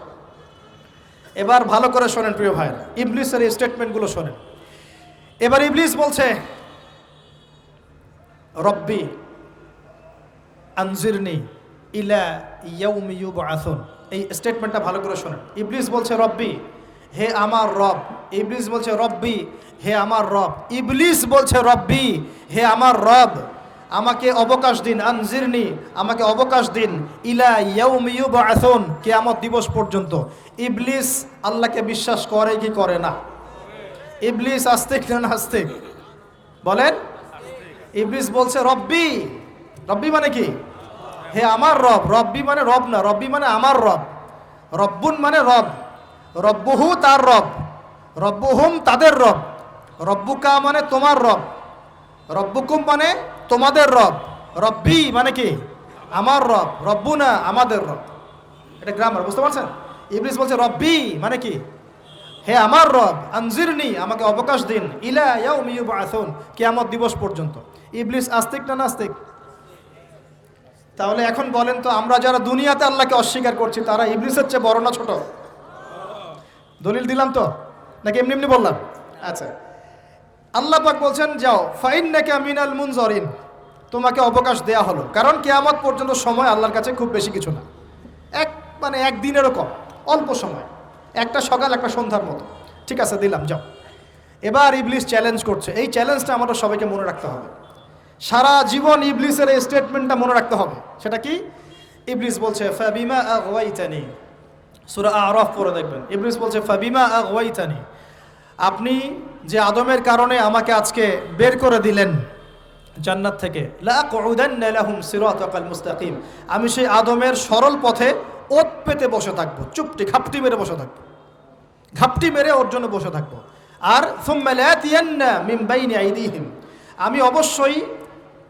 এবার ভালো করে শোনেন প্রিয় ভাইরা, ইবলিসের এই স্টেটমেন্টগুলো শোনেন। এবার ইবলিস বলছে রব্বি আনজিরনি ইলা ইয়াউমি ইউবআসুন, এই স্টেটমেন্টটা ভালো করে শোনেন। ইবলিস বলছে রব্বি, হে আমার রব। ইবলিস বলছে রব্বি, হে আমার রব। ইবলিস বলছে রব্বি, হে আমার রব, আমাকে অবকাশ দিন, আনজিরনি, আমাকে অবকাশ দিন, ইলা ইয়াউমি ইউবআসুন, কিয়ামত দিবস পর্যন্ত। ইবলিস আল্লাহকে বিশ্বাস করে কি করে না? ইবলিস আস্তিক না নাস্তিক? বলেন। ইবলিস বলছে রব্বি, রব্বি মানে কি? হে আমার রব। রব্বি মানে রব না, রব্বি মানে আমার রব। রব্বুন মানে রব, রব্বুহু তার রব, রব্বুহুম তাদের রব, রব্বুকা মানে তোমার রব, রব্বুকুম মানে তোমাদের রব, রব্বি মানে কি? আমার রব, রব্বুনা আমাদের রব। এটা গ্রামার, বুঝতে পারছেন? ইবলিস বলছে রব্বি মানে কি? হে আমার রব, আনজিরনি, আমাকে অবকাশ দিন, ইলা ইয়াউমি ইউবআসুন, কিয়ামত দিবস পর্যন্ত। ইবলিস আস্তিক না নাস্তিক? তাহলে এখন বলেন তো, আমরা যারা দুনিয়াতে আল্লাহকে অস্বীকার করছি তারা ইবলিসের চেয়ে বড় না ছোট? দলিল দিলাম তো, নাকি এমনি এমনি বললাম? আচ্ছা, আল্লাহ পাক বলছেন যাও, ফাইন্নাকা মিনাল মুনজারিন, তোমাকে অবকাশ দেয়া হলো, কারণ কিয়ামত পর্যন্ত সময় আল্লাহর কাছে খুব বেশি কিছু না, এক দিনেরও কম, অল্প সময়, একটা সকাল একটা সন্ধ্যার মতো। ঠিক আছে, দিলাম, যাও। এবার ইবলিস চ্যালেঞ্জ করছে। এই চ্যালেঞ্জটা আমাদের সবাইকে মনে রাখতে হবে, সারা জীবন ইবলিসের এই স্টেটমেন্টটা মনে রাখতে হবে। সেটা কি? ইবলিস বলছে ফাবিমা আগওয়াইতানি, সূরা আরাফ পড়ে দেখবেন। ইবলিস বলছে ফাবিমা আগওয়াইতানি, আপনি যে আদমের কারণে আমাকে আজকে বের করে দিলেন জান্নাত থেকে, লাআকুদান্না লাহুম সিরাতাকাল মুস্তাকিম, আমি সেই আদমের সরল পথে ওত পেতে বসে থাকবো, চুপটি ঘাপটি মেরে বসে থাকবো, ঘাপটি মেরে ওর জন্য বসে থাকবো। আর সুম্মা লাতিয়ান্না মিন বাইনি আইদিহিম, আমি অবশ্যই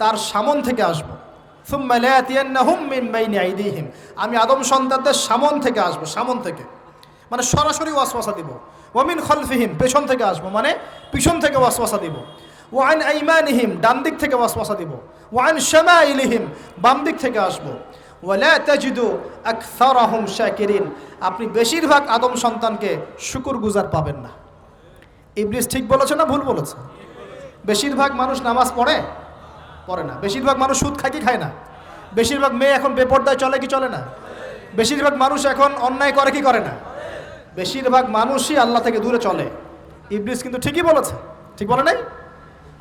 তার সামন থেকে আসব। সুম্মা লায়াতিয়ান্নাহুম মিন বাইনি আইদিহিম, আমি আদম সন্তানদের সামন থেকে আসব, সামন থেকে মানে সরাসরি ওয়াসওয়াসা দিব। ওয়া মিন খালফিহিম, পেছন থেকে আসব মানে পিছন থেকে ওয়াসওয়াসা দিব। ওয়া আন আইমানিহিম, ডান দিক থেকে ওয়াসওয়াসা দিব। ওয়া আন শামাইলিহিম, বাম দিক থেকে আসব। ওয়া লা তাজিদু আকসারাহুম শাকিরিন, আপনি বেশিরভাগ আদম সন্তানকে শুকরগুজার পাবেন না। ইবলিস ঠিক বলেছে না ভুল বলেছে? বেশিরভাগ মানুষ নামাজ পড়ে না। বেশিরভাগ মানুষ সুদ খায় কি খায় না? বেশিরভাগ মেয়ে এখন বেপর্দায় চলে কি চলে না? বেশিরভাগ মানুষ এখন অন্যায় করে কি করে না? বেশিরভাগ মানুষই আল্লাহ থেকে দূরে চলে। ইবলিস কিন্তু ঠিকই বলেছে, ঠিক বলে নাই?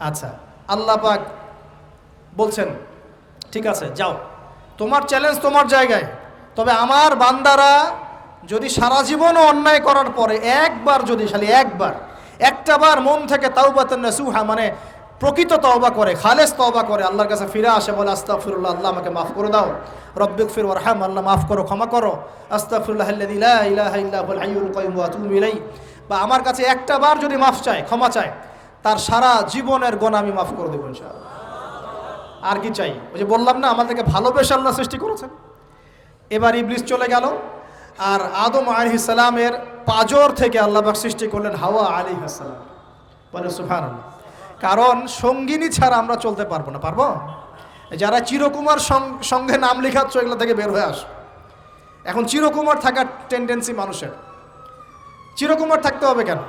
আচ্ছা, আল্লাহ পাক বলছেন ঠিক আছে যাও, তোমার চ্যালেঞ্জ তোমার জায়গায়, তবে আমার বান্দারা যদি সারা জীবনও অন্যায় করার পরে একবার, যদি খালি একটাবার মন থেকে তাওবাতান নাসুহা মানে প্রকৃত তওবা করে, খালেস তওবা করে, আল্লাহর কাছে ফিরে আসে, বলে আস্তাগফিরুল্লাহ, আল্লাহ আমাকে মাফ করে দাও, রব্বিগফির ওয়ারহাম, আল্লাহ মাফ করো, ক্ষমা করো, আস্তাগফিরুল্লাহাল্লাযী লা ইলাহা ইল্লা হুয়াল হাইয়ুল কাইয়ুম ওয়া আতুবু ইলাইহি, বা আমার কাছে একটাবার যদি মাফ চায়, ক্ষমা চায়, তার সারা জীবনের গুনাহ আমি মাফ করে দেব ইনশাআল্লাহ। আর কি চাই? ওই যে বললাম না, আমাদেরকে ভালোবেসে আল্লাহ সৃষ্টি করেছেন। এবার ইবলিস চলে গেল, আর আদম আলাইহিস সালামের পাজর থেকে আল্লাহ পাক সৃষ্টি করলেন হাওয়া আলাইহিস সালাম। বলে সুবহানাল্লাহ। কারণ সঙ্গিনী ছাড়া আমরা চলতে পারবো না। পারবো? যারা চিরকুমার সঙ্গে নাম লেখাচ্ছ, এগুলো থেকে বের হয়ে আস। এখন চিরকুমার থাকার টেন্ডেন্সি মানুষের। চিরকুমার থাকতে হবে কেন?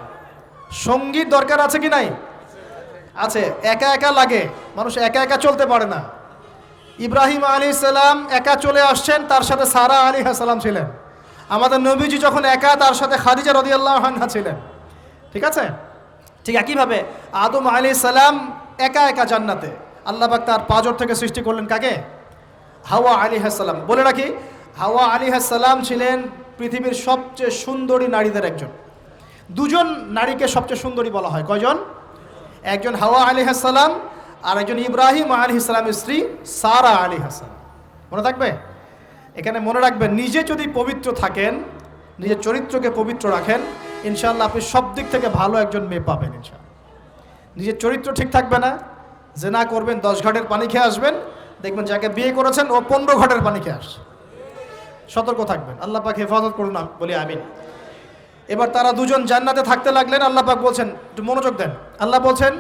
সঙ্গীর দরকার আছে কি নাই? আছে। একা একা লাগে, মানুষ একা একা চলতে পারে না। ইব্রাহিম আলাইহিস সালাম একা চলে আসছেন, তার সাথে সারা আলাইহিস সালাম ছিলেন। আমাদের নবীজি যখন একা, তার সাথে খাদিজা রাদিয়াল্লাহু আনহা ছিলেন। ঠিক আছে? ঠিক একইভাবে আদম আলাইহিস সালাম একা একা জান্নাতে, আল্লাহ পাক তার পাজর থেকে সৃষ্টি করলেন কাকে? হাওয়া আলাইহিস সালাম। বলে রাখি, হাওয়া আলাইহিস সালাম ছিলেন পৃথিবীর সবচেয়ে সুন্দরী নারীদের একজন। দুজন নারীকে সবচেয়ে সুন্দরী বলা হয়। কয়জন? একজন হাওয়া আলাইহিস সালাম, আর একজন ইব্রাহিম আলাইহিস সালামের স্ত্রী সারা আলাইহিস সালাম। মনে থাকবে? এখানে মনে রাখবেন, নিজে যদি পবিত্র থাকেন, নিজের চরিত্রকে পবিত্র রাখেন, ইনশাআল্লাহ আপনি সব দিক থেকে ভালো একজন মেয়ে পাবেন ইনশাআল্লাহ। নিজের চরিত্র ঠিক থাকবে না, জেনা করবেন, 10 ঘাটের পানি খেয়ে আসবেন, দেখবেন যাকে বিয়ে করেছেন ও 15 ঘাটের পানি খেয়ে আসছে। সতর্ক থাকবেন, আল্লাহ পাক হেফাজত করুন বলি আমিন। এবার তারা দুজন জান্নাতে থাকতে লাগলেন। আল্লাহ পাক বলছেন, একটু মনোযোগ দেন, আল্লাহ বলছেন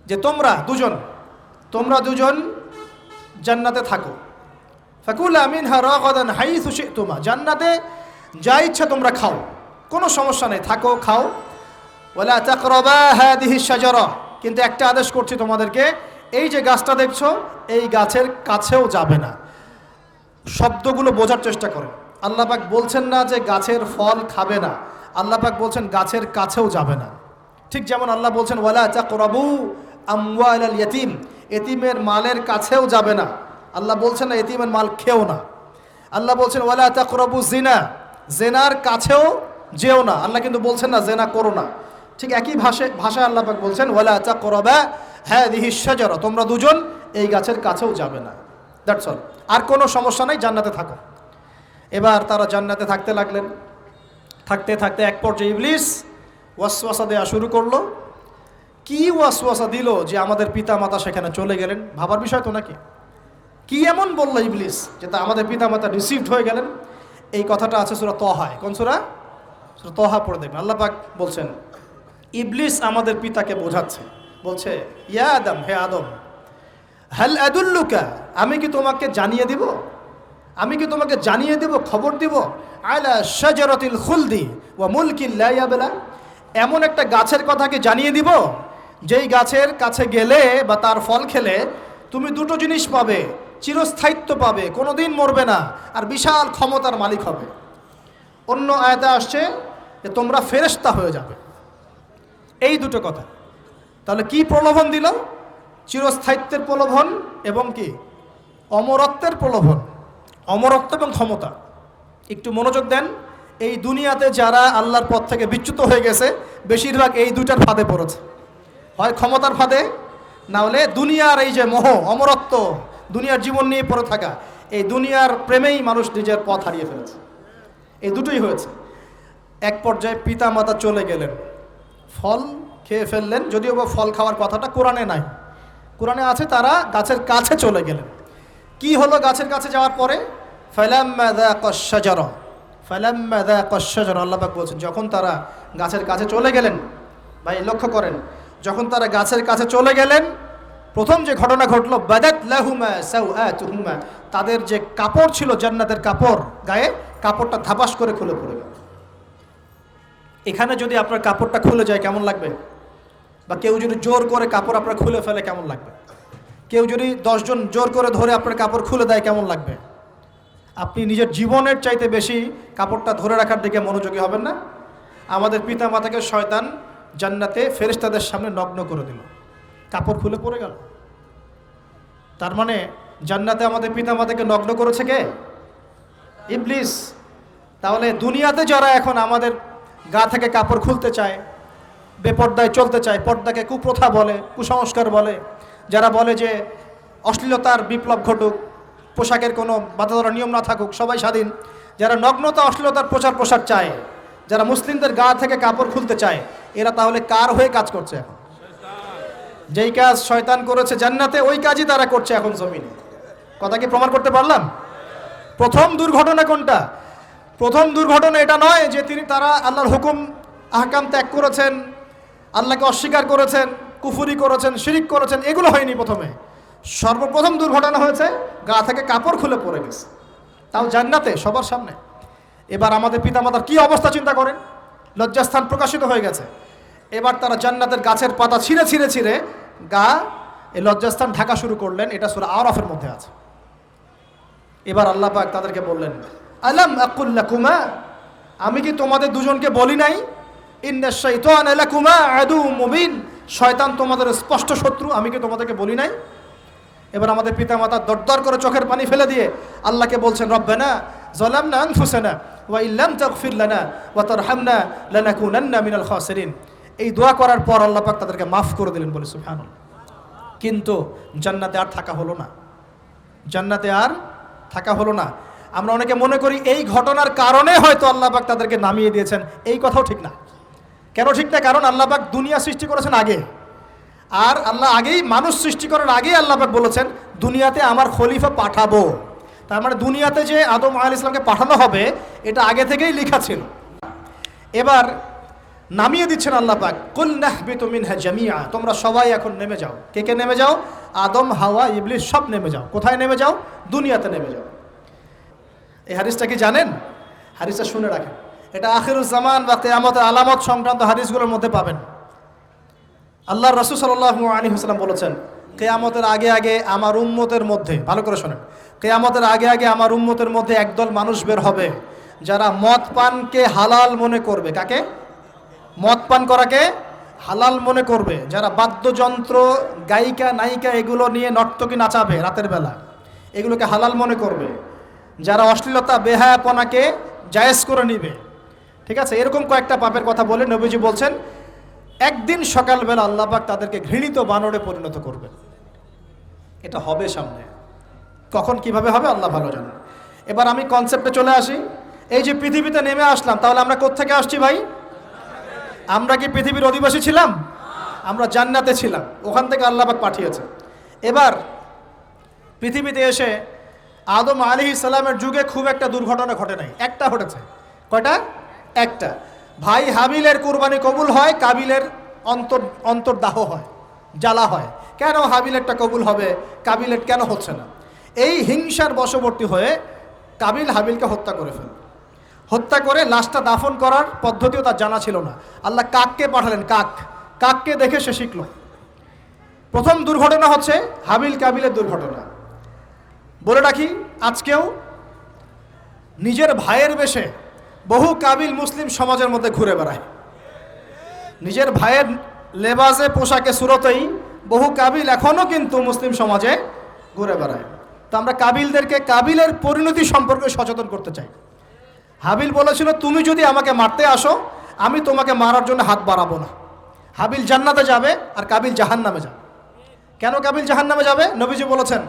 যে তোমরা দুজন জান্নাতে থাকো। ফাকুলা মিনহা রাগাদান হাইসু শি'তুমা, জান্নাতে যা ইচ্ছা তোমরা খাও, কোনো সমস্যা নেই, থাকো খাও। ওয়ালা তাকরাবা হাদিহি শাজারা, কিন্তু একটা আদেশ করছি তোমাদেরকে, এই যে গাছটা দেখছো, এই গাছের কাছেও যাবে না। শব্দগুলো বোঝার চেষ্টা করো। আল্লাহ পাক বলছেন না যে গাছের ফল খাবে না, আল্লাহ পাক বলছেন গাছের কাছেও যাবে না। ঠিক যেমন আল্লাহ বলছেন ওয়ালা তাকরাবু আমওয়ালাল ইয়াতীম, এতিমের মালের কাছেও যাবে না। আল্লাহ বলছেন না এতিমের মাল খেও না। আল্লাহ বলছেন ওয়ালা তাকরাবু জিনা, জেনার কাছেও যেও না। আল্লাহ কিন্তু বলছেন না জেনা করো না। ঠিক একই ভাষায় আল্লাহ পাক বলছেন ওয়ালা তাকরাবা হাদিহি শাজারা, তোমরা দুজন এই গাছের কাছেও যাবে না। That's all. আর কোনো সমস্যা নাই, জান্নাতে থাকো। এবার তারা জান্নাতে থাকতে লাগলেন। থাকতে থাকতে এক পর্যায়ে ইবলিস ওয়াসওয়াসা দেওয়া শুরু করলো। কি ওয়াসওয়াসা দিল যে আমাদের পিতা মাতা সেখানে চলে গেলেন? ভাবার বিষয় তো নাকি? কি এমন বলল ইবলিস যে তা আমাদের পিতা মাতা রিসিভড হয়ে গেলেন? এই কথাটা আছে সূরা তহায়। কোন সূরা? সূরা তহা পড়ে দেখবেন। আল্লাহ পাক বলছেন ইবলিস আমাদের পিতাকে বোঝাচ্ছে, বলছে ইয়া আদম, হে আদম, হাল আদুল্লুকা, আমি কি তোমাকে জানিয়ে দিব, খবর দিব, আলা শাজারাতিল খুলদি ওয়া মুলকিন লা ইয়াবলা, এমন একটা গাছের কথা কি জানিয়ে দিব যেই গাছের কাছে গেলে বা তার ফল খেলে তুমি দুটো জিনিস পাবে, চিরস্থায়িত্ব পাবে, কোনোদিন মরবে না, আর বিশাল ক্ষমতার মালিক হবে। অন্য আয়াতে আসছে যে তোমরা ফেরেশতা হয়ে যাবে। এই দুটো কথা। তাহলে কি প্রলোভন দিল? চিরস্থায়িত্বের প্রলোভন এবং কি অমরত্বের প্রলোভন। অমরত্ব এবং ক্ষমতা। একটু মনোযোগ দেন, এই দুনিয়াতে যারা আল্লাহর পথ থেকে বিচ্যুত হয়ে গেছে বেশিরভাগ এই দুইটার ফাঁদে পড়েছে। হয় ক্ষমতার ফাঁদে, না হলে দুনিয়ার এই যে মোহ, অমরত্ব, দুনিয়ার জীবন নিয়ে পড়ে থাকা, এই দুনিয়ার প্রেমেই মানুষ নিজের পথ হারিয়ে ফেলেছে। এই দুটোই হয়েছে। এক পর্যায়ে পিতা মাতা চলে গেলেন, ফল খেয়ে ফেললেন, যদিও বা ফল খাওয়ার কথাটা কোরআনে নাই, কোরআনে আছে তারা গাছের কাছে চলে গেলেন। কি হলো গাছের কাছে যাওয়ার পরে? ফালাম্মা যাকাশ শাজারা, ফালাম্মা যাকাশ শাজারা, আল্লাহ পাক বলছেন যখন তারা গাছের কাছে চলে গেলেন। ভাই লক্ষ্য করেন, যখন তারা গাছের কাছে চলে গেলেন, প্রথম যে ঘটনা ঘটলো, বাদাত লাহুমা সাওআতুহুমা, তাদের যে কাপড় ছিল জান্নাতের কাপড়, গায়ে কাপড়টা ধাপাস করে খুলে পড়ে গেল। এখানে যদি আপনার কাপড়টা খুলে যায় কেমন লাগবে? বা কেউ যদি জোর করে কাপড় আপনার খুলে ফেলে কেমন লাগবে? কেউ যদি 10 জন জোর করে ধরে আপনার কাপড় খুলে দেয় কেমন লাগবে? আপনি নিজের জীবনের চাইতে বেশি কাপড়টা ধরে রাখার দিকে মনোযোগী হবেন না? আমাদের পিতা মাতাকে শয়তান জান্নাতে ফেরেশতাদের সামনে নগ্ন করে দিল, কাপড় খুলে পড়ে গেল। তার মানে জান্নাতে আমাদের পিতা মাতাকে নগ্ন করেছে কে? ইবলিস। তাহলে দুনিয়াতে যারা এখন আমাদের গা থেকে কাপড় খুলতে চায়, বেপর্দায় চলতে চায়, পর্দাকে কুপ্রথা বলে, কুসংস্কার বলে, যারা বলে যে অশ্লীলতার বিপ্লব ঘটুক, পোশাকের কোনো বাধা ধরা নিয়ম না থাকুক, সবাই স্বাধীন, যারা নগ্নতা অশ্লীলতার প্রচার প্রসার চায়, যারা মুসলিমদের গা থেকে কাপড় খুলতে চায়, এরা তাহলে কার হয়ে কাজ করছে এখন? যেই কাজ শয়তান করেছে জান্নাতে, ওই কাজই তারা করছে এখন জমিনে। কথা কি প্রমাণ করতে পারলাম? প্রথম দুর্ঘটনা কোনটা? প্রথম দুর্ঘটনা এটা নয় যে তারা আল্লাহর হুকুম আহকাম ত্যাগ করেছেন, আল্লাহকে অস্বীকার করেছেন, কুফরি করেছেন, শিরিক করেছেন, এগুলো হয়নি প্রথমে। সর্বপ্রথম দুর্ঘটনা হয়েছে গা থেকে কাপড় খুলে পড়ে গেছে, তাও জান্নাতে সবার সামনে। এবার আমাদের পিতামাতার কি অবস্থা চিন্তা করেন, লজ্জাস্থান প্রকাশিত হয়ে গেছে। এবার তারা জান্নাতের গাছের পাতা ছিঁড়ে ছিঁড়ে ছিঁড়ে এই লজ্জাস্থান ঢাকা শুরু করলেন। এটা সূরা আরাফের মধ্যে আছে। এবার আল্লাহ পাক তাদেরকে বললেন, আলাম আকুল লাকুমা, আমি কি তোমাদের দুজনকে বলি নাই, ইন্নাশ শাইতানা লাকুমা আদুউম মুবিন, শয়তান তোমাদের স্পষ্ট শত্রু, আমি কি তোমাদেরকে বলি নাই? এবার আমাদের পিতামাতা দরদর করে চোখের পানি ফেলে দিয়ে আল্লাহকে বলছেন, রব্বানা যালামনা আনফুসানা ওয়া ইল্লাম তাগফির লানা ওয়া তারহামনা লানাকুনান্না মিনাল খাসিরিন। এই দোয়া করার পর আল্লাহ পাক তাদেরকে মাফ করে দিলেন, বলে সুবহানাল্লাহ। কিন্তু জান্নাতে আর থাকা হলো না, জান্নাতে আর থাকা হলো না। আমরা অনেকে মনে করি এই ঘটনার কারণে হয়তো আল্লাহ পাক তাদেরকে নামিয়ে দিয়েছেন, এই কথাও ঠিক না। কেন ঠিক না? কারণ আল্লাহ পাক দুনিয়া সৃষ্টি করেছেন আগে, আর আল্লাহ আগেই মানুষ সৃষ্টি করার আগেই আল্লাহ পাক বলেছেন দুনিয়াতে আমার খলিফা পাঠাবো। তার মানে দুনিয়াতে যে আদম আলাইহিস সালামকে পাঠানো হবে এটা আগে থেকেই লেখা ছিল। এবার নামিয়ে দিচ্ছেন আল্লাহ পাক, কুল নাহবিতু মিনহা জামিআ, তোমরা সবাই এখন নেমে যাও। কে কে নেমে যাও? আদম, হাওয়া, ইবলিস সব নেমে যাও। কোথায় নেমে যাও? দুনিয়াতে নেমে যাও। এই হাদিসটা কি জানেন? হাদিসটা শুনে রাখেন, এটা আখিরুজ জামান বা কিয়ামতের আলামত সংক্রান্ত হাদিসগুলোর মধ্যে পাবেন। আল্লাহর রাসূল সাল্লাল্লাহু আলাইহি ওয়াসাল্লাম বলেছেন, কিয়ামতের আগে আগে আমার উম্মতের মধ্যে, ভালো করে শোনেন, কিয়ামতের আগে আগে আমার উম্মতের মধ্যে একদল মানুষ বের হবে যারা মদ পানকে হালাল মনে করবে। কাকে? মদ পান করাকে হালাল মনে করবে। যারা বাদ্যযন্ত্র, গায়িকা, নায়িকা এগুলো নিয়ে নর্তকী নাচাবে রাতের বেলা, এগুলোকে হালাল মনে করবে। যারা অশ্লীলতা, বেহায়াপনাকে জায়েজ করে নিবে। ঠিক আছে, এরকম কয়েকটা পাপের কথা বলে নবীজি বলছেন একদিন সকালবেলা আল্লাহ পাক তাদেরকে ঘৃণিত বানরে পরিণত করবেন। এটা হবে সামনে, কখন কিভাবে হবে আল্লাহ ভালো জানেন। এবার আমি কনসেপ্টে চলে আসি। এই যে পৃথিবীতে নেমে আসলাম, তাহলে আমরা কোত্থেকে আসছি ভাই? আমরা কি পৃথিবীর অধিবাসী ছিলাম? আমরা জান্নাতে ছিলাম, ওখান থেকে আল্লাহ পাক পাঠিয়েছে। এবার পৃথিবীতে এসে আদম আলাইহিস সালামের যুগে খুব একটা দুর্ঘটনা ঘটে নাই, একটা ঘটেছে। কয়টা? একটা। ভাই হাবিলের কুরবানি কবুল হয়, কাবিলের অন্তর্দাহ হয়, জ্বালা হয়। কেন হাবিলেরটা কবুল হবে, কাবিলের কেন হচ্ছে না? এই হিংসার বশবর্তী হয়ে কাবিল হাবিলকে হত্যা করে ফেলে। হত্যা করে লাশটা দাফন করার পদ্ধতিও তার জানা ছিল না। আল্লাহ কাককে পাঠালেন, কাককে দেখে সে শিখল। প্রথম দুর্ঘটনা হচ্ছে হাবিল কাবিলের দুর্ঘটনা। বলে রাখি, আজকেও নিজের ভাইয়ের বেশে বহু কাবিল মুসলিম সমাজের মধ্যে ঘুরে বেড়ায়। নিজের ভাইয়ের লেবাসে, পোশাকে, সুরতেই বহু কাবিল এখনও কিন্তু মুসলিম সমাজে ঘুরে বেড়ায়। তো আমরা কাবিলদেরকে কাবিলের পরিণতি সম্পর্কে সচেতন করতে চাই। হাবিল বলেছিল, তুমি যদি আমাকে মারতে আসো আমি তোমাকে মারার জন্য হাত বাড়াবো না। হাবিল জান্নাতে যাবে আর কাবিল জাহান্নামে যাবে। কেন কাবিল জাহান্নামে যাবে? নবীজি বলেছেন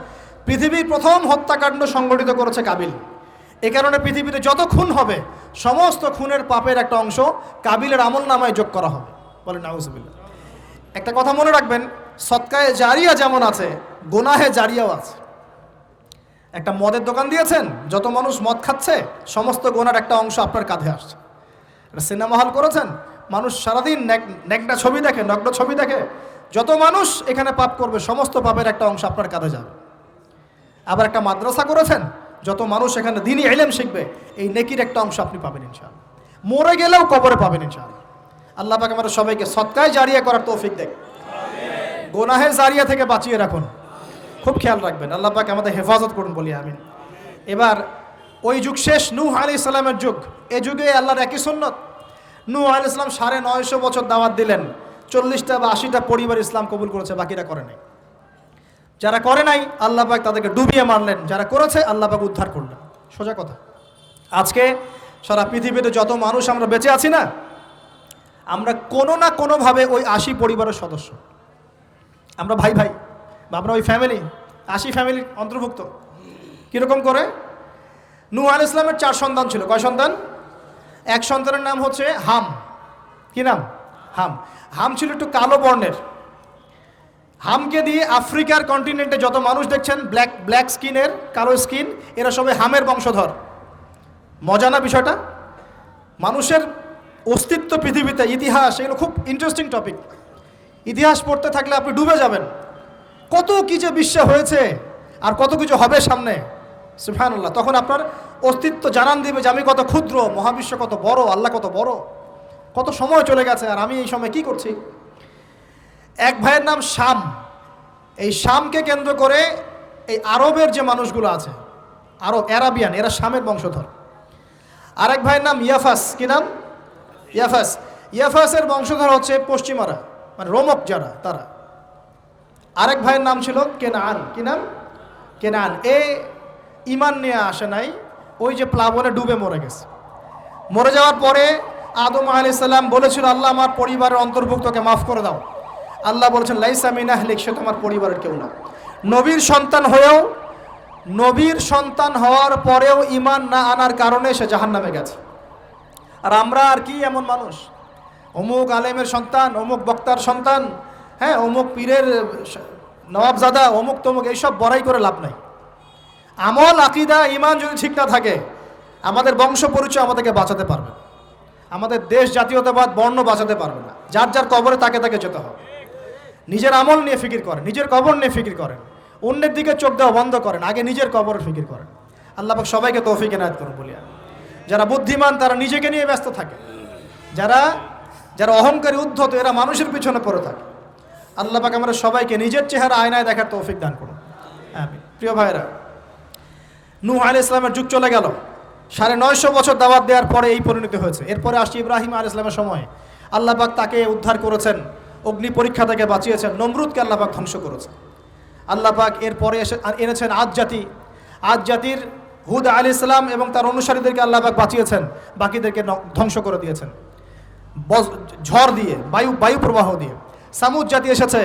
পৃথিবীর প্রথম হত্যাকাণ্ড সংগঠিত করেছে কাবিল। এ কারণে পৃথিবীতে যত খুন হবে সমস্ত খুনের পাপের একটা অংশ কাবিলের আমল নামায় যোগ করা হবে। বলেন নাউজুবিল্লাহ। একটা কথা মনে রাখবেন, সদকায়ে জারিয়া যেমন আছে, গুনাহে জারিয়াও আছে। একটা মদের দোকান দিয়েছেন, যত মানুষ মদ খাচ্ছে সমস্ত গুনার একটা অংশ আপনার কাঁধে আসছে। একটা সিনেমা হল করেছেন, মানুষ সারাদিন নেকড়া ছবি দেখে, নগ্ন ছবি দেখে, যত মানুষ এখানে পাপ করবে সমস্ত পাপের একটা অংশ আপনার কাঁধে যাবে। আবার একটা মাদ্রাসা করেছেন, যত মানুষ এখানে দ্বীনি ইলম শিখবে, এই নেকির একটা অংশ আপনি পাবেন ইনশাআল্লাহ। মরে গেলেও কবরে পাবেন ইনশাআল্লাহ। আল্লাহ পাক আমাদের সবাইকে সদকায়ে জারিয়া করার তৌফিক দেন, গুনাহে জারিয়া থেকে বাঁচিয়ে রাখুন। খুব খেয়াল রাখবেন, আল্লাহ পাক আমাদের হেফাজত করুন বলি আমিন। এবার ওই যুগ শেষ, নূহ আলাইহিস সালামের যুগ। এই যুগে আল্লাহর একই সুন্নত। নূহ আলাইহিস সালাম 950 বছর দাওয়াত দিলেন, 40টা বা 80টা পরিবার ইসলাম কবুল করেছে, বাকিরা করে নাই। যারা করে নাই আল্লাহ পাক তাদেরকে ডুবিয়ে মারলেন, যারা করেছে আল্লাহ পাক উদ্ধার করলেন। সোজা কথা। আজকে সারা পৃথিবীতে যত মানুষ আমরা বেঁচে আছি না, আমরা কোনো না কোনোভাবে ওই 80 পরিবারের সদস্য। আমরা ভাই ভাই, বা আমরা ওই ফ্যামিলি, 80 ফ্যামিলির অন্তর্ভুক্ত। কীরকম করে? নূহ আলাইহিস সালামের 4 সন্তান ছিল। কয় সন্তান? এক সন্তানের নাম হচ্ছে হাম। কি নাম? হাম। হাম ছিল একটু কালো বর্ণের। হামকে দিয়ে আফ্রিকার কন্টিনেন্টে যত মানুষ দেখছেন ব্ল্যাক স্কিনের, কালো স্কিন, এরা সবাই হামের বংশধর। মজা না বিষয়টা? মানুষের অস্তিত্ব পৃথিবীতে, ইতিহাস, এগুলো খুব ইন্টারেস্টিং টপিক। ইতিহাস পড়তে থাকলে আপনি ডুবে যাবেন। কত কি যে বিশ্বে হয়েছে আর কত কিছু হবে সামনে, সুবহানাল্লাহ। তখন আপনার অস্তিত্ব জানান দিবে যে আমি কত ক্ষুদ্র, মহাবিশ্ব কত বড়, আল্লাহ কত বড়, কত সময় চলে গেছে আর আমি এই সময় কি করছি। এক ভাইয়ের নাম শাম। এই শামকে কেন্দ্র করে এই আরবের যে মানুষগুলো আছে, আরব, অ্যারাবিয়ান, এরা শামের বংশধর। আরেক ভাইয়ের নাম ইয়াফাস। কি নাম? ইয়াফাস। ইয়াফাসের বংশধর হচ্ছে পশ্চিমারা, মানে রোমক যারা, তারা। আরেক ভাইয়ের নাম ছিল কেনান। কি নাম? কেনান। এ ইমান নিয়ে আসে নাই, ওই যে প্লাবনে ডুবে মরে গেছে। মরে যাওয়ার পরে আদম আলাইহিস সালাম বলেছিল, আল্লাহ আমার পরিবারের অন্তর্ভুক্তকে মাফ করে দাও। আল্লাহ বলেছেন, লাইসা মিন আহলিক, সে তোমার পরিবারের কেউ না। নবীর সন্তান হওয়ার পরেও ইমান না আনার কারণে সে জাহান্নামে গেছে। আর আমরা আর কি এমন মানুষ, অমুক আলেমের সন্তান, অমুক বক্তার সন্তান, হ্যাঁ, অমুক পীরের নবাবজাদা, অমুক তমুক, এইসব বড়াই করে লাভ নাই। আমল, আকীদা, ইমান যদি ঠিক না থাকে, আমাদের বংশ পরিচয় আমাদেরকে বাঁচাতে পারবে, আমাদের দেশ জাতীয়তাবাদ বর্ণ বাঁচাতে পারবে না। যার যার কবরে তাকে তাকে যেতে হবে। নিজের আমল নিয়ে ফিকির করেন, নিজের কবর নিয়ে ফিকির করেন, অন্যের দিকে চোখ দেওয়া বন্ধ করেন, আগে নিজের কবরের ফিকির করেন। আল্লাহ পাক সবাইকে তৌফিক এনায়েত করুন বলিয়া। যারা বুদ্ধিমান তারা নিজেকে নিয়ে ব্যস্ত থাকে, যারা অহংকারী, উদ্ধত, এরা মানুষের পিছনে পড়ে থাকে। আল্লাহ পাক আমরা সবাইকে নিজের চেহারা আয়নায় দেখার তৌফিক দান করুন, আমিন। প্রিয় ভাইরা, নূহ আলাইহিস সালামের যুগ চলে গেল। 950 বছর দাওয়াত দেওয়ার পরে এই পরিণতি হয়েছে। এরপরে আসছে ইব্রাহিম আলাইহিস সালামের সময়। আল্লাহ পাক তাকে উদ্ধার করেছেন, অগ্নি পরীক্ষা থেকে বাঁচিয়েছেন, নমরুদকে আল্লাহ পাক ধ্বংস করেছেন। আল্লাহ পাক এরপরে এনেছেন আদ জাতির হুদ আলাইহিস সালাম এবং তার অনুসারীদেরকে আল্লাহ পাক বাঁচিয়েছেন, বাকিদেরকে ধ্বংস করে দিয়েছেন ঝড় দিয়ে, বায়ু প্রবাহ দিয়ে। সামুদ জাতি এসেছে,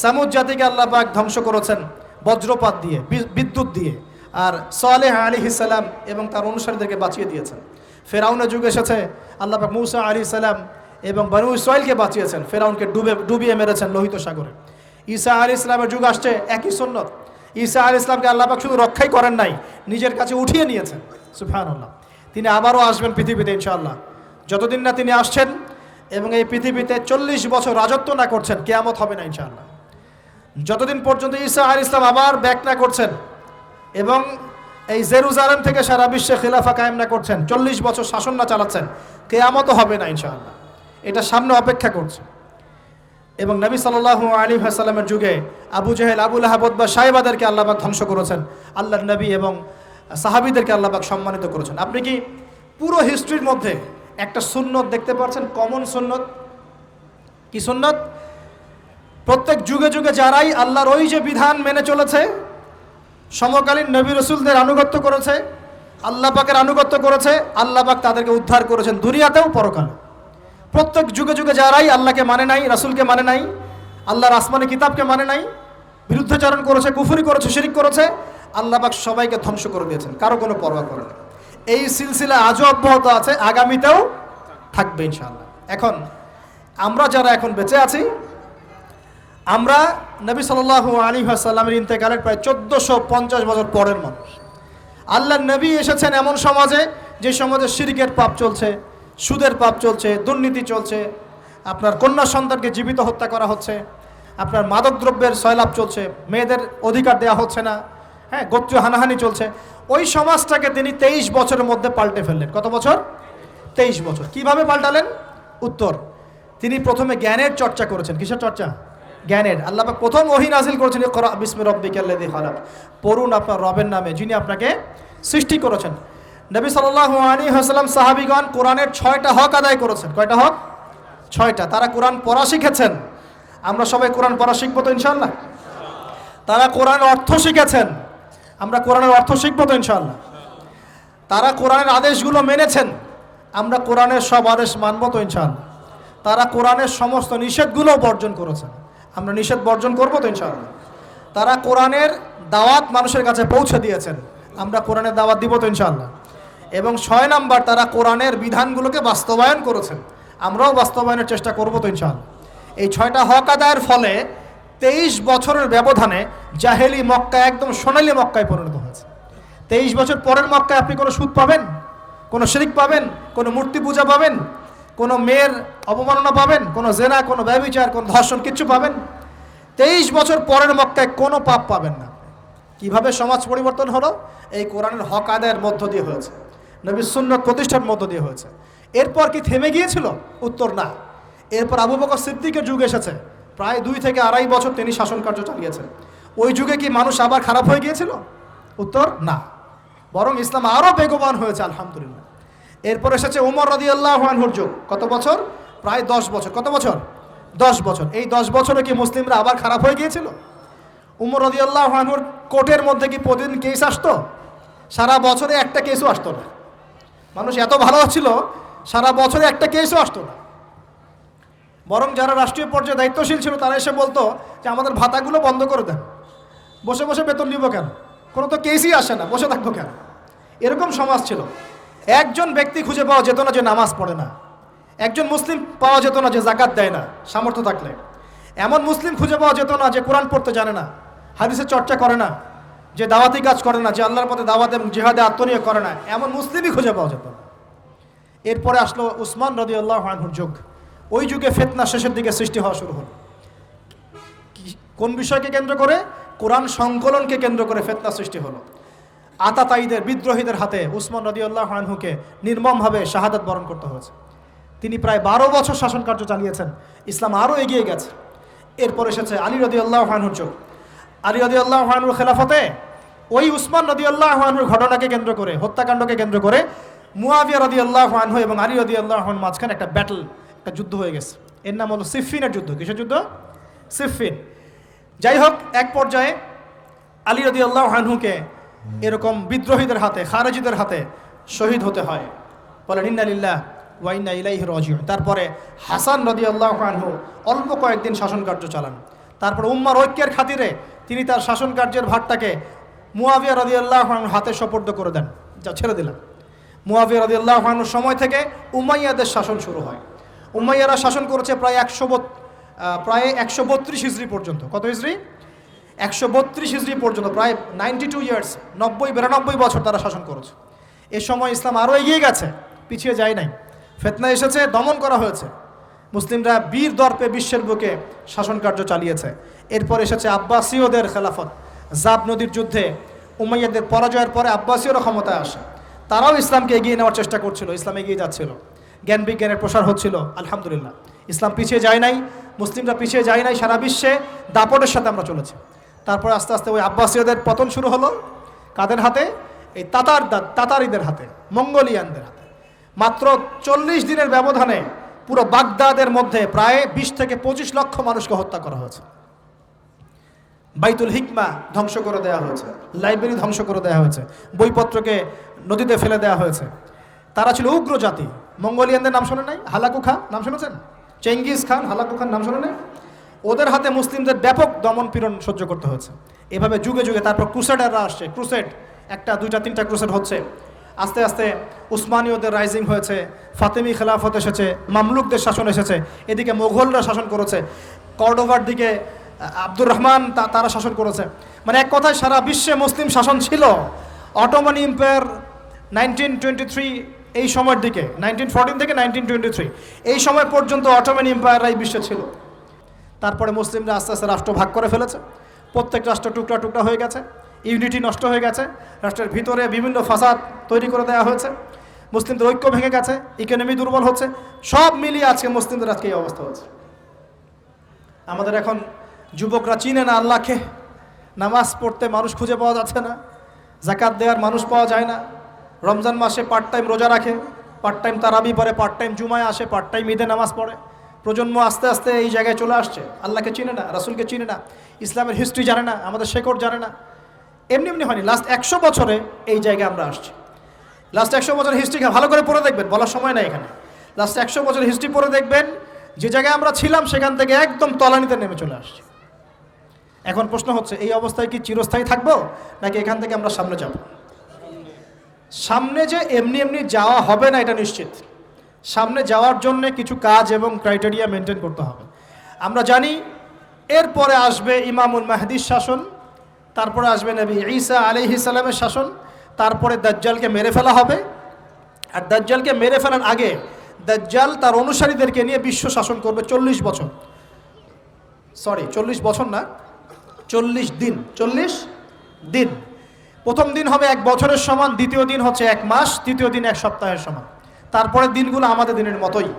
সামুদ জাতিকে আল্লাহ পাক ধ্বংস করেছেন বজ্রপাত দিয়ে, বিদ্যুৎ দিয়ে। আর সালেহ আলাইহিস সালাম এবং তার অনুসারীদেরকে বাঁচিয়ে দিয়েছেন। ফেরাউনের যুগ এসেছে, আল্লাহ পাক মূসা আলাইহিস সালাম এবং বনু ইসরাইলকে বাঁচিয়েছেন, ফেরাউনকে ডুবিয়ে মেরেছেন লোহিত সাগরে। ঈসা আলাইহিস সালামের যুগ আসছে, একই সুন্নত। ঈসা আলাইহিস সালামকে আল্লাহ পাক শুধু রক্ষাই করেন নাই, নিজের কাছে উঠিয়ে নিয়েছেন, সুবহানাল্লাহ। তিনি আবারও আসবেন পৃথিবীতে ইনশাআল্লাহ। যতদিন না তিনি আসছেন এবং এই পৃথিবীতে 40 বছর রাজত্ব না করছেন, কিয়ামত হবে না ইনশাআল্লাহ। যতদিন পর্যন্ত ঈসা আলাইহিস সালাম আবার ব্যাক না করছেন এবং এই জেরুজালেম থেকে সারা বিশ্বে খিলাফা কায়েম না করছেন, 40 বছর শাসন না চালাচ্ছেন, কিয়ামতও হবে না ইনশাআল্লাহ। এটা সামনে অপেক্ষা করছে। এবং নবী সাল্লাল্লাহু আলাইহি ওয়াসাল্লামের যুগে আবু জেহেল, আবু লাহাব বা সাহেবাদেরকে আল্লাহ পাক ধ্বংস করেছেন, আল্লাহর নবী এবং সাহাবীদেরকে আল্লাহ পাক সম্মানিত করেছেন। আপনি কি পুরো হিস্ট্রির মধ্যে একটা সুন্নত দেখতে পাচ্ছেন, কমন সুন্নত? কি সুন্নত? প্রত্যেক যুগে যুগে যারাই আল্লাহর ওই যে বিধান মেনে চলেছে, সমকালীন নবী রাসূলদের আনুগত্য করেছে, আল্লাহ পাকের আনুগত্য করেছে, আল্লাহ পাক তাদেরকে উদ্ধার করেছেন দুনিয়াতেও পরকালে। প্রত্যেক যুগে যুগে যারাই আল্লাহকে মানে নাই, রাসূলকে মানে নাই, আল্লাহর আসমানি কিতাবকে মানে নাই, বিরুদ্ধাচরণ করেছে, কুফরি করেছে, শিরিক করেছে, আল্লাহ পাক সবাইকে ধ্বংস করে দিয়েছেন, কারো কোনো পরোয়া করে না। এই সিলসিলা আজও অব্যাহত আছে, আগামীতেও থাকবে ইনশাআল্লাহ। এখন আমরা যারা এখন বেঁচে আছি, আমরা নবী সাল্লাল্লাহু আলাইহি ওয়াসাল্লামের ইন্তেকালের প্রায় 1450 বছর পরের মানুষ। আল্লাহর নবী এসেছেন এমন সমাজে, যে সমাজে শিরকের পাপ চলছে, সুদের পাপ চলছে, দুর্নীতি চলছে, আপনার কন্যা সন্তানকে জীবিত হত্যা করা হচ্ছে, আপনার মাদকদ্রব্যের সয়লাভ চলছে, মেয়েদের অধিকার দেওয়া হচ্ছে না, হ্যাঁ, গোত্রীয় হানাহানি চলছে। ওই সমাজটাকে তিনি 23 বছরের মধ্যে পাল্টে ফেললেন। কত বছর? 23 বছর। কিভাবে পাল্টালেন? উত্তর, তিনি প্রথমে জ্ঞানের চর্চা করেছেন। কিসের চর্চা? জ্ঞানের। আল্লাহ পাক প্রথম ওহী নাযিল করেছেন, ইকরা বিসমি রাব্বিকাল্লাযী খালাক, পড়ুন আপনার রবের নামে যিনি আপনাকে সৃষ্টি করেছেন। নবী সাল্লাল্লাহু আলাইহি ওয়াসাল্লাম সাহাবীগণ কোরআনের 6টা হক আদায় করেছেন। কয়টা হক? 6টা। তারা কোরআন পড়া শিখেছেন। আমরা সবাই কোরআন পড়া শিখবো তো ইনশাআল্লাহ? তারা কোরআনের অর্থ শিখেছেন। আমরা কোরআনের অর্থ শিখবো তো ইনশাআল্লাহ? তারা কোরআনের আদেশগুলো মেনেছেন। আমরা কোরআনের সব আদেশ মানব তো ইনশাআল্লাহ? তারা কোরআনের সমস্ত নিষেধগুলো বর্জন করেছেন। আমরা নিষেধ বর্জন করবো তো ইনশাআল্লাহ? তারা কোরআনের দাওয়াত মানুষের কাছে পৌঁছে দিয়েছেন। আমরা কোরআনের দাওয়াত দিব তো ইনশাআল্লাহ? এবং 6 নাম্বার, তারা কোরআনের বিধানগুলোকে বাস্তবায়ন করেছেন। আমরাও বাস্তবায়নের চেষ্টা করবো তো ইনশাআল্লাহ? এই 6টা হক আদায়ের ফলে 23 বছরের ব্যবধানে জাহেলি মক্কা একদম সোনালী মক্কায় পরিণত হয়েছে। 23 বছর পরের মক্কায় আপনি কোনো সুদ পাবেন, কোনো শিরক পাবেন, কোনো মূর্তি পূজা পাবেন, কোনো মেয়ের অবমাননা পাবেন, কোনো জেনা, কোনো ব্যভিচার, কোনো ধর্ষণ, কিচ্ছু পাবেন? 23 বছর পরের মক্কায় কোনো পাপ পাবেন না। কিভাবে সমাজ পরিবর্তন হলো? এই কোরআনের হক আদায়ের মধ্য দিয়ে হয়েছে, নবীর সুন্নাত প্রতিষ্ঠার মধ্য দিয়ে হয়েছে। এরপর কি থেমে গিয়েছিল? উত্তর, না। এরপর আবু বকর সিদ্দিকের যুগ এসেছে। প্রায় 2 থেকে 2.5 বছর তিনি শাসন কার্য চালিয়েছেন। ওই যুগে কি মানুষ আবার খারাপ হয়ে গিয়েছিল? উত্তর, না। বরং ইসলাম আরও বেগবান হয়েছে, আলহামদুলিল্লাহ। এরপর এসেছে উমর রাদিয়াল্লাহু আনহুর যুগ। কত বছর? প্রায় 10 বছর। কত বছর? 10 বছর। এই 10 বছরে কি মুসলিমরা আবার খারাপ হয়ে গিয়েছিল? উমর রাদিয়াল্লাহু আনহুর কোর্টের মধ্যে কি প্রতিদিন কেস আসতো? সারা বছরে একটা কেসও আসতো না। মানুষ এত ভালো ছিল, সারা বছরে একটা কেসও আসতো না। বরং যারা রাষ্ট্রীয় পর্যায়ে দায়িত্বশীল ছিল তারা এসে বলতো যে আমাদের ভাতাগুলো বন্ধ করে দেন, বসে বসে বেতন নিব কেন, কোনো তো কেসই আসে না, বসে থাকবো কেন। এরকম সমাজ ছিল। একজন ব্যক্তি খুঁজে পাওয়া যেত না যে নামাজ পড়ে না, একজন মুসলিম পাওয়া যেত না যে জাকাত দেয় না সামর্থ্য থাকলে, এমন মুসলিম খুঁজে পাওয়া যেত না যে কোরআন পড়তে জানে না, হাদিসের চর্চা করে না, যে দাওয়াতি কাজ করে না, যে আল্লাহর পথে দাওয়াত এবং জিহাদে আত্মনিয়োগ করে না, এমন মুসলিমই খুঁজে পাওয়া যেত না। এরপরে আসলো উসমান রাদিয়াল্লাহু আনহুর যুগ। ওই যুগে ফিতনা শেষের দিকে সৃষ্টি হওয়া শুরু হলো। কোন বিষয়কে কেন্দ্র করে? কোরআন সংকলনকে কেন্দ্র করে ফিতনা সৃষ্টি হলো। আতাতায়ীদের, বিদ্রোহীদের হাতে উসমান রাদিয়াল্লাহু আনহুকে নির্মমভাবে শাহাদাত বরণ করতে হয়েছে। তিনি প্রায় 12 বছর শাসন কার্য চালিয়েছেন। ইসলাম আরও এগিয়ে গেছে। এরপর এসেছে আলী রাদিয়াল্লাহু আনহুর যুগ। আলী রাদিয়াল্লাহু আনহুর খেলাফতে ওই উসমান রাদিয়াল্লাহু আনহুর ঘটনাকে কেন্দ্র করে, হত্যাকাণ্ডকে কেন্দ্র করে মুয়াবিয়া রাদিয়াল্লাহু আনহু এবং আলী রাদিয়াল্লাহু আনহুর মাঝখানে একটা ব্যাটল, একটা যুদ্ধ হয়ে গেছে। এর নাম হলো সিফফিনের যুদ্ধ। কিসের যুদ্ধ? সিফফিন। যাই হোক, এক পর্যায়ে আলী রাদিয়াল্লাহু আনহুকে এরকম বিদ্রোহীদের হাতে, খারেজিদের হাতে শহীদ হতে হয়। বলেন ইন্না লিল্লাহি ওয়া ইন্না ইলাইহি রাজিউন। তারপরে হাসান রাদিয়াল্লাহু আনহু অল্প কয়েকদিন শাসন কার্য চালান। তারপর উম্মার ঐক্যের খাতিরে তিনি তার শাসন কার্যের ভারটাকে মুয়াবিয়া রাদিয়াল্লাহু আনহুর হাতে সোপর্দ করে দেন। যা, ছেড়ে দিলাম। মুয়াবিয়া রাদিয়াল্লাহু আনহুর সময় থেকে উমাইয়াদের শাসন শুরু হয়। উমাইয়ারা শাসন করেছে প্রায় 132 হিজরি পর্যন্ত। কত হিজরি? 132 হিজরি পর্যন্ত, প্রায় 92 ইয়ার্স, 90-92 বছর তারা শাসন করেছে। এ সময় ইসলাম আরও এগিয়ে গেছে, পিছিয়ে যায় নাই। ফিতনা এসেছে, দমন করা হয়েছে। মুসলিমরা বীর দর্পে বিশ্বের বুকে শাসন কার্য চালিয়েছে। এরপর এসেছে আব্বাসীয়দের খেলাফত। জাব নদীর যুদ্ধে উমাইয়াদের পরাজয়ের পরে আব্বাসীয়রা ক্ষমতায় আসে। তারাও ইসলামকে এগিয়ে নেওয়ার চেষ্টা করছিল, ইসলাম এগিয়ে যাচ্ছিল, জ্ঞান বিজ্ঞানের প্রসার হচ্ছিল। আলহামদুলিল্লাহ, ইসলাম পিছিয়ে যায় নাই, মুসলিমরা পিছিয়ে যায় নাই। সারা বিশ্বে দাপটের সাথে আমরা চলেছি। তারপরে আস্তে আস্তে ওই আব্বাসীয়দের পতন শুরু হলো। কাদের হাতে? এই তাতারিদের হাতে, মঙ্গোলিয়ানদের হাতে। মাত্র 40 দিনের ব্যবধানে পুরো বাগদাদের মধ্যে প্রায় 20 থেকে 25 লক্ষ মানুষকে হত্যা করা হয়েছে। বাইতুল হিকমা ধ্বংস করে দেওয়া হয়েছে, লাইব্রেরি ধ্বংস করে দেওয়া হয়েছে, বইপত্রকে নদীতে ফেলে দেওয়া হয়েছে। তারা ছিল উগ্র জাতি। মঙ্গোলিয়ানদের নাম শোনে নাই? হালাকু খা নাম শুনেছেন? চেঙ্গিস খান, হালাকু খান নাম শোনে নাই? ওদের হাতে মুসলিমদের ব্যাপক দমন পীড়ন সহ্য করতে হয়েছে। এভাবে যুগে যুগে তারপর ক্রুসেডাররা আসছে। ক্রুসেড 1টা 2টা 3টা ক্রুসেড হচ্ছে। আস্তে আস্তে উসমানীয়দের রাইজিং হয়েছে, ফাতেমি খেলাফত এসেছে, মামলুকদের শাসন এসেছে, এদিকে মোগলরা শাসন করেছে। কর্ডোভার দিকে আব্দুর রহমান তারা শাসন করেছে। মানে এক কথায় সারা বিশ্বে মুসলিম শাসন ছিল। অটোমান এম্পায়ার 1923 এই সময়ের দিকে, 1914 থেকে 1923 এই সময় পর্যন্ত অটোমান এম্পায়াররাই বিশ্বে ছিল। তারপরে মুসলিমরা আস্তে আস্তে রাষ্ট্র ভাগ করে ফেলেছে, প্রত্যেক রাষ্ট্র টুকরা টুকরা হয়ে গেছে, ইউনিটি নষ্ট হয়ে গেছে, রাষ্ট্রের ভিতরে বিভিন্ন ফাসাদ তৈরি করে দেওয়া হয়েছে, মুসলিমদের ঐক্য ভেঙে গেছে, ইকোনমি দুর্বল হচ্ছে, সব মিলিয়ে আজকে মুসলিমদের আজকে এই অবস্থা হচ্ছে। আমাদের এখন যুবকরা চিনে না আল্লাহকে, নামাজ পড়তে মানুষ খুঁজে পাওয়া যাচ্ছে না, যাকাত দেওয়ার মানুষ পাওয়া যায় না, রমজান মাসে পার্ট টাইম রোজা রাখে, পার্ট টাইম তারাবি পড়ে, পার্ট টাইম জুমায় আসে, পার্ট টাইম ঈদে নামাজ পড়ে। প্রজন্ম আস্তে আস্তে এই জায়গায় চলে আসছে, আল্লাহকে চিনে না, রাসূলকে চিনে না, ইসলামের হিস্ট্রি জানে না, আমাদের শেকড় জানে না। এমনি এমনি হয়নি, লাস্ট 100 বছরে এই জায়গায় আমরা আসছি। লাস্ট 100 বছরের হিস্ট্রি ভালো করে পড়ে দেখবেন, বলার সময় নাই এখানে। লাস্ট 100 বছরের হিস্ট্রি পড়ে দেখবেন যে জায়গায় আমরা ছিলাম সেখান থেকে একদম তলানিতে নেমে চলে আসছি। এখন প্রশ্ন হচ্ছে, এই অবস্থায় কি চিরস্থায়ী থাকবো নাকি এখান থেকে আমরা সামনে যাব? সামনে যে এমনি এমনি যাওয়া হবে না এটা নিশ্চিত। সামনে যাওয়ার জন্য কিছু কাজ এবং ক্রাইটেরিয়া মেনটেন করতে হবে। আমরা জানি এরপরে আসবে ইমামুল মাহদির শাসন, তারপরে আসবে নবী ঈসা আলাইহিস সালামের শাসন, তারপরে দাজ্জালকে মেরে ফেলা হবে। আর দাজ্জালকে মেরে ফেলার আগে দাজ্জাল তার অনুসারীদেরকে নিয়ে বিশ্ব শাসন করবে 40 বছর। 40 বছর না, 40 দিন। 40 দিন। প্রথম দিন হবে 1 বছরের সমান, দ্বিতীয় দিন হচ্ছে 1 মাস, তৃতীয় দিন 1 সপ্তাহের সমান। তারপরে দিনগুলো আমাদের দিনের মতোই।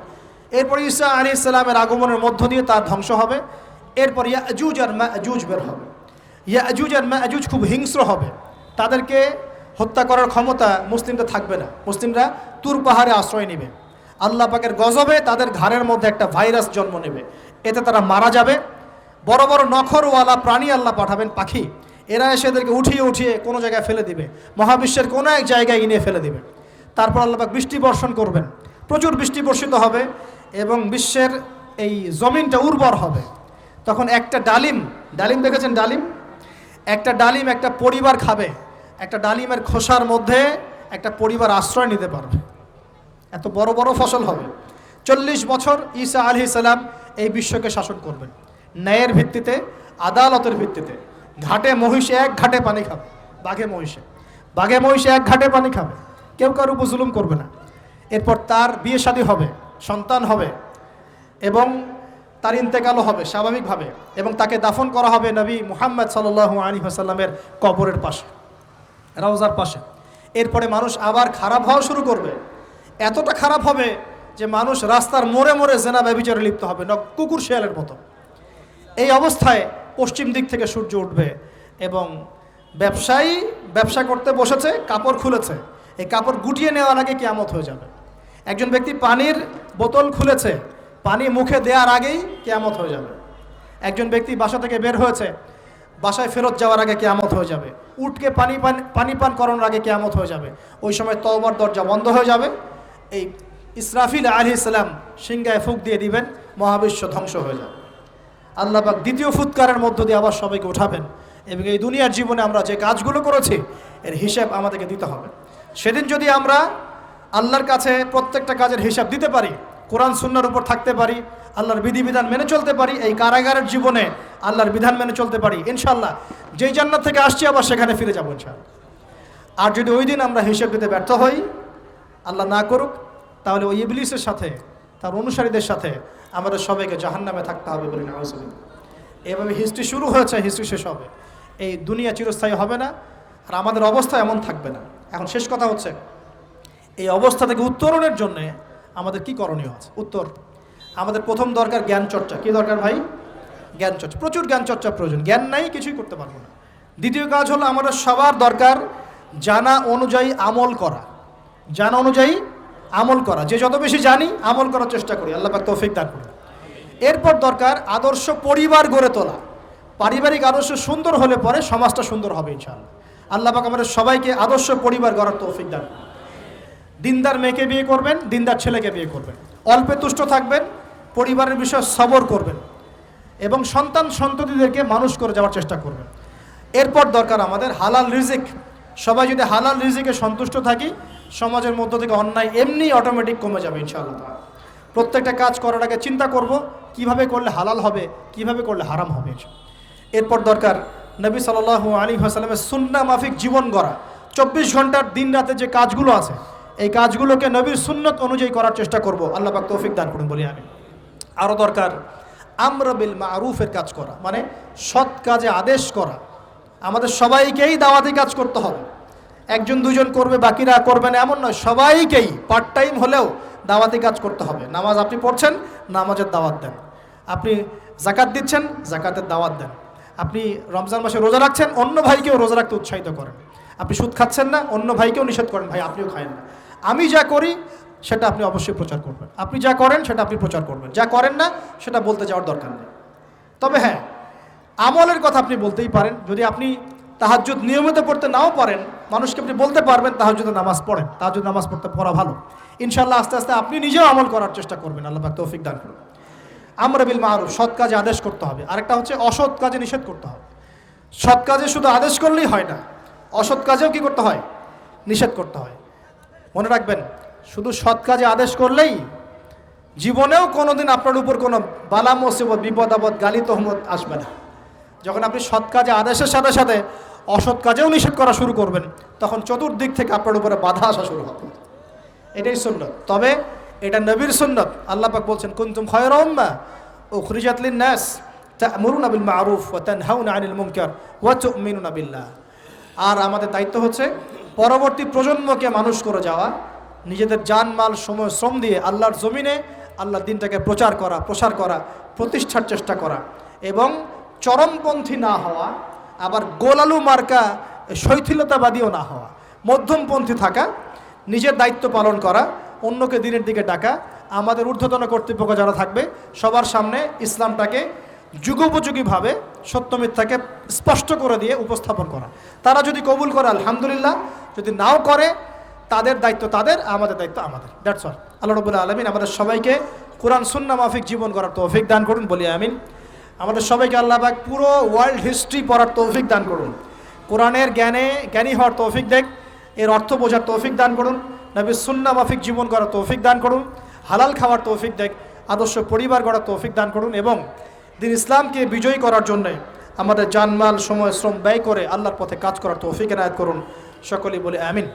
এরপর ঈসা আলাইহিস সালামের আগমনের মধ্য দিয়ে তার ধ্বংস হবে। এরপর ইয়াজুজ আর মাজুজ বের হবে। ইয়াজুজ আর মাজুজ খুব হিংস্র হবে, তাদেরকে হত্যা করার ক্ষমতা মুসলিমদের থাকবে না। মুসলিমরা তুর পাহাড়ে আশ্রয় নেবে, আল্লাহ পাকের গজবে তাদের ঘাড়ের মধ্যে একটা ভাইরাস জন্ম নেবে, এতে তারা মারা যাবে। বড় বড় নখরওয়ালা প্রাণী আল্লাহ পাঠাবেন, পাখি, এরা এসে এদেরকে উঠিয়ে উঠিয়ে কোনো জায়গায় ফেলে দিবে, মহাবিশ্বের কোনো এক জায়গায় এনে ফেলে দিবে। তারপর আল্লাহ পাক বৃষ্টি বর্ষণ করবেন, প্রচুর বৃষ্টি বর্ষিত হবে এবং বিশ্বের এই জমিনটা উর্বর হবে। তখন একটা ডালিম দেখেছেন ডালিম? একটা ডালিম একটা পরিবার খাবে, একটা ডালিমের খোসার মধ্যে একটা পরিবার আশ্রয় নিতে পারবে, এত বড় বড় ফসল হবে। 40 বছর ঈসা আলাইহিস সালাম এই বিশ্বকে শাসন করবেন ন্যায়ের ভিত্তিতে, আদালতের ভিত্তিতে। ঘাটে মহিষে এক ঘাটে পানি খাবে, বাঘে মহিষে এক ঘাটে পানি খাবে, কেউ কারোর উপর জুলুম করবে না। এরপর তার বিয়ে শাদী হবে, সন্তান হবে এবং তার ইন্তেকালও হবে স্বাভাবিকভাবে, এবং তাকে দাফন করা হবে নবী মুহাম্মদ সাল্লাল্লাহু আলাইহি ওয়াসাল্লামের কবরের পাশে, রওজার পাশে। এরপরে মানুষ আবার খারাপ হওয়া শুরু করবে, এতটা খারাপ হবে যে মানুষ রাস্তার মোড়ে মোড়ে জেনা ব্যভিচারে লিপ্ত হবে, কুকুর শিয়ালের মতো। এই অবস্থায় পশ্চিম দিক থেকে সূর্য উঠবে এবং ব্যবসায়ী ব্যবসা করতে বসেছে, কাপড় খুলেছে, এই কাপড় গুটিয়ে নেওয়ার আগে কিয়ামত হয়ে যাবে। একজন ব্যক্তি পানির বোতল খুলেছে, পানি মুখে দেওয়ার আগেই কিয়ামত হয়ে যাবে। একজন ব্যক্তি বাসা থেকে বের হয়েছে, বাসায় ফেরত যাওয়ার আগে কিয়ামত হয়ে যাবে। উটকে পানি পান করানোর আগে কিয়ামত হয়ে যাবে। ওই সময় তওবার দরজা বন্ধ হয়ে যাবে। এই ইসরাফিল আলাইহিস সালাম সিংহায় ফুঁক দিয়ে দিবেন, মহাবিশ্ব ধ্বংস হয়ে যাবে। আল্লাহ পাক দ্বিতীয় ফুৎকারের মধ্য দিয়ে আবার সবাইকে উঠাবেন এবং এই দুনিয়ার জীবনে আমরা যে কাজগুলো করেছি এর হিসাব আমাদেরকে দিতে হবে। সেদিন যদি আমরা আল্লাহর কাছে প্রত্যেকটা কাজের হিসাব দিতে পারি, কোরআন সুন্নাহর উপর থাকতে পারি, আল্লাহর বিধিবিধান মেনে চলতে পারি, এই কারাগারের জীবনে আল্লাহর বিধান মেনে চলতে পারি, ইনশাআল্লাহ যেই জান্নাত থেকে আসছি আবার সেখানে ফিরে যাবো ইনশাআল্লাহ। আর যদি ওই দিন আমরা হিসাব দিতে ব্যর্থ হই, আল্লাহ না করুক, তাহলে ওই ইবলিসের সাথে, তার অনুসারীদের সাথে আমাদের সবাইকে জাহান্নামে থাকতে হবে বলে নাউজুবিল্লাহ। এভাবে হিস্ট্রি শুরু হয়েছে, হিস্ট্রি শেষ হবে। এই দুনিয়া চিরস্থায়ী হবে না, আর আমাদের অবস্থা এমন থাকবে না। এখন শেষ কথা হচ্ছে, এই অবস্থা থেকে উত্তরণের জন্যে আমাদের কি করণীয় আছে? উত্তর, আমাদের প্রথম দরকার জ্ঞান চর্চা। কি দরকার ভাই? জ্ঞান চর্চা, প্রচুর জ্ঞান চর্চা প্রয়োজন। জ্ঞান নাই কিছুই করতে পারবো না। দ্বিতীয় কাজ হলো আমাদের সবার দরকার জানা অনুযায়ী আমল করা। জানা অনুযায়ী আমল করা, যে যত বেশি জানি আমল করার চেষ্টা করি, আল্লাহ পাক তৌফিক দান করুন। এরপর দরকার আদর্শ পরিবার গড়ে তোলা। পারিবারিক আদর্শ সুন্দর হলে পরে সমাজটা সুন্দর হবে ইনশাআল্লাহ। আল্লাহ পাক আমাদের সবাইকে আদর্শ পরিবার গড়ার তৌফিক দান করুন। দিনদার মেয়েকে বিয়ে করবেন, দিনদার ছেলেকে বিয়ে করবেন, অল্পে তুষ্ট থাকবেন, পরিবারের বিষয়ে সবর করবেন এবং সন্তান সন্ততিদেরকে মানুষ করে যাওয়ার চেষ্টা করবেন। এরপর দরকার আমাদের হালাল রিজিক। সবাই যদি হালাল রিজিকে সন্তুষ্ট থাকি, সমাজের মধ্য থেকে অন্যায় এমনি অটোমেটিক কমে যাবে ইনশাআল্লাহ। প্রত্যেকটা কাজ করার আগে চিন্তা করব কিভাবে করলে হালাল হবে, কিভাবে করলে হারাম হবে। এরপর দরকার নবী সাল্লাল্লাহু আলাইহি ওয়াসাল্লামের সুন্নাহ মাফিক জীবন গড়া। 24 ঘন্টার দিন রাতে যে কাজগুলো আছে এই কাজগুলোকে নবীর সুন্নত অনুযায়ী করার চেষ্টা করব। আল্লাহ পাক তৌফিক দান করুন বলি আমি। আরও দরকার আমর বিল মারুফের কাজ করা, মানে সৎ কাজে আদেশ করা। আমাদের সবাইকেই দাওয়াতি কাজ করতে হবে। একজন দুজন করবে বাকিরা করবে না এমন নয়, সবাইকেই পার্ট টাইম হলেও দাওয়াতি কাজ করতে হবে। নামাজ আপনি পড়ছেন, নামাজের দাওয়াত দেন। আপনি জাকাত দিচ্ছেন, জাকাতের দাওয়াত দেন। আপনি রমজান মাসে রোজা রাখছেন, অন্য ভাইকেও রোজা রাখতে উৎসাহিত করেন। আপনি সুদ খাচ্ছেন না, অন্য ভাইকেও নিষেধ করেন, ভাই আপনিও খায়েন না। আমি যা করি সেটা আপনি অবশ্যই প্রচার করবেন, আপনি যা করেন সেটা আপনি প্রচার করবেন, যা করেন না সেটা বলতে যাওয়ার দরকার নেই। তবে হ্যাঁ, আমলের কথা আপনি বলতেই পারেন। যদি আপনি তাহাজ্জুদ নিয়মিত পড়তে নাও পারেন, মানুষকে আপনি বলতে পারবেন তাহাজ্জুদে নামাজ পড়েন, তাহাজ্জুদ নামাজ পড়া ভালো। ইনশাআল্লাহ আস্তে আস্তে আপনি নিজেও আমল করার চেষ্টা করবেন। আল্লাহ পাক তৌফিক দান করুন। আমর বিল মারুফ, সৎ কাজে আদেশ করতে হবে। আরেকটা হচ্ছে অসৎ কাজে নিষেধ করতে হবে। সৎ কাজে শুধু আদেশ করলেই হয় না, অসৎ কাজেও কি করতে হয়? নিষেধ করতে হয়। মনে রাখবেন, শুধু সৎ কাজে আদেশ করলেই জীবনেও কোনোদিন আপনার উপর কোনো বালা মুসিবত, বিপদ আপদ, গালি তহমত আসবে না। যখন আপনি সৎ কাজে আদেশের সাথে সাথে অসৎ কাজেও নিষেধ করা শুরু করবেন, তখন চতুর্দিক থেকে আপনার উপরে বাধা আসা শুরু হবে। এটাই সুন্নত। তবে এটা নবীর সুন্নত। আল্লাহ পাক বলছেন, কুনতুম খায়রা উম্মাহ উখরিজাত লিন-নাস তা'মুরুনা বিল মা'রুফ ওয়া তানহাউনা আনিল মুনকার ওয়া তু'মিনুনা বিল্লাহ। আর আমাদের দায়িত্ব হচ্ছে পরবর্তী প্রজন্মকে মানুষ করে যাওয়া, নিজেদের জানমাল সময় শ্রম দিয়ে আল্লাহর জমিনে আল্লাহর দিনটাকে প্রচার করা, প্রসার করা, প্রতিষ্ঠার চেষ্টা করা, এবং চরমপন্থী না হওয়া, আবার গোলালু মার্কা শৈথিলতাবাদীও না হওয়া, মধ্যমপন্থী থাকা, নিজের দায়িত্ব পালন করা, অন্যকে দিনের দিকে ডাকা। আমাদের ঊর্ধ্বতন কর্তৃপক্ষ যারা থাকবে সবার সামনে ইসলামটাকে যুগোপযোগীভাবে সত্য মিথ্যাকে স্পষ্ট করে দিয়ে উপস্থাপন করা। তারা যদি কবুল করে আলহামদুলিল্লাহ, যদি নাও করে তাদের দায়িত্ব তাদের, আমাদের দায়িত্ব আমাদের। That's all. আল্লাহ রাব্বুল আলামিন আমাদের সবাইকে কোরআন সুন্নাহ মাফিক জীবন করার তৌফিক দান করুন বলি আমিন। আমাদের সবাইকে আল্লাহ পাক পুরো ওয়ার্ল্ড হিস্ট্রি পড়ার তৌফিক দান করুন। কোরআনের জ্ঞানী হওয়ার তৌফিক দেখ, এর অর্থ বোঝার তৌফিক দান করুন। নবীর সুন্নাহ মাফিক জীবন করার তৌফিক দান করুন। হালাল খাওয়ার তৌফিক দেখ, আদর্শ পরিবার গড়ার তৌফিক দান করুন। এবং দিন ইসলামকে বিজয়ী করার জন্যে আমাদের জানমাল সময় শ্রম ব্যয় করে আল্লাহর পথে কাজ করার তৌফিক এনায়েত করুন। সকলেই বলে আমিন।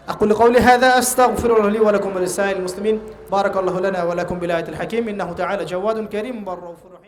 أقول قولي هذا أستغفر الله لي ولكم ولسائر المسلمين. بارك الله لنا ولكم بالآية الحكيم إنه تعالى جواد كريم بر رؤوف رحيم.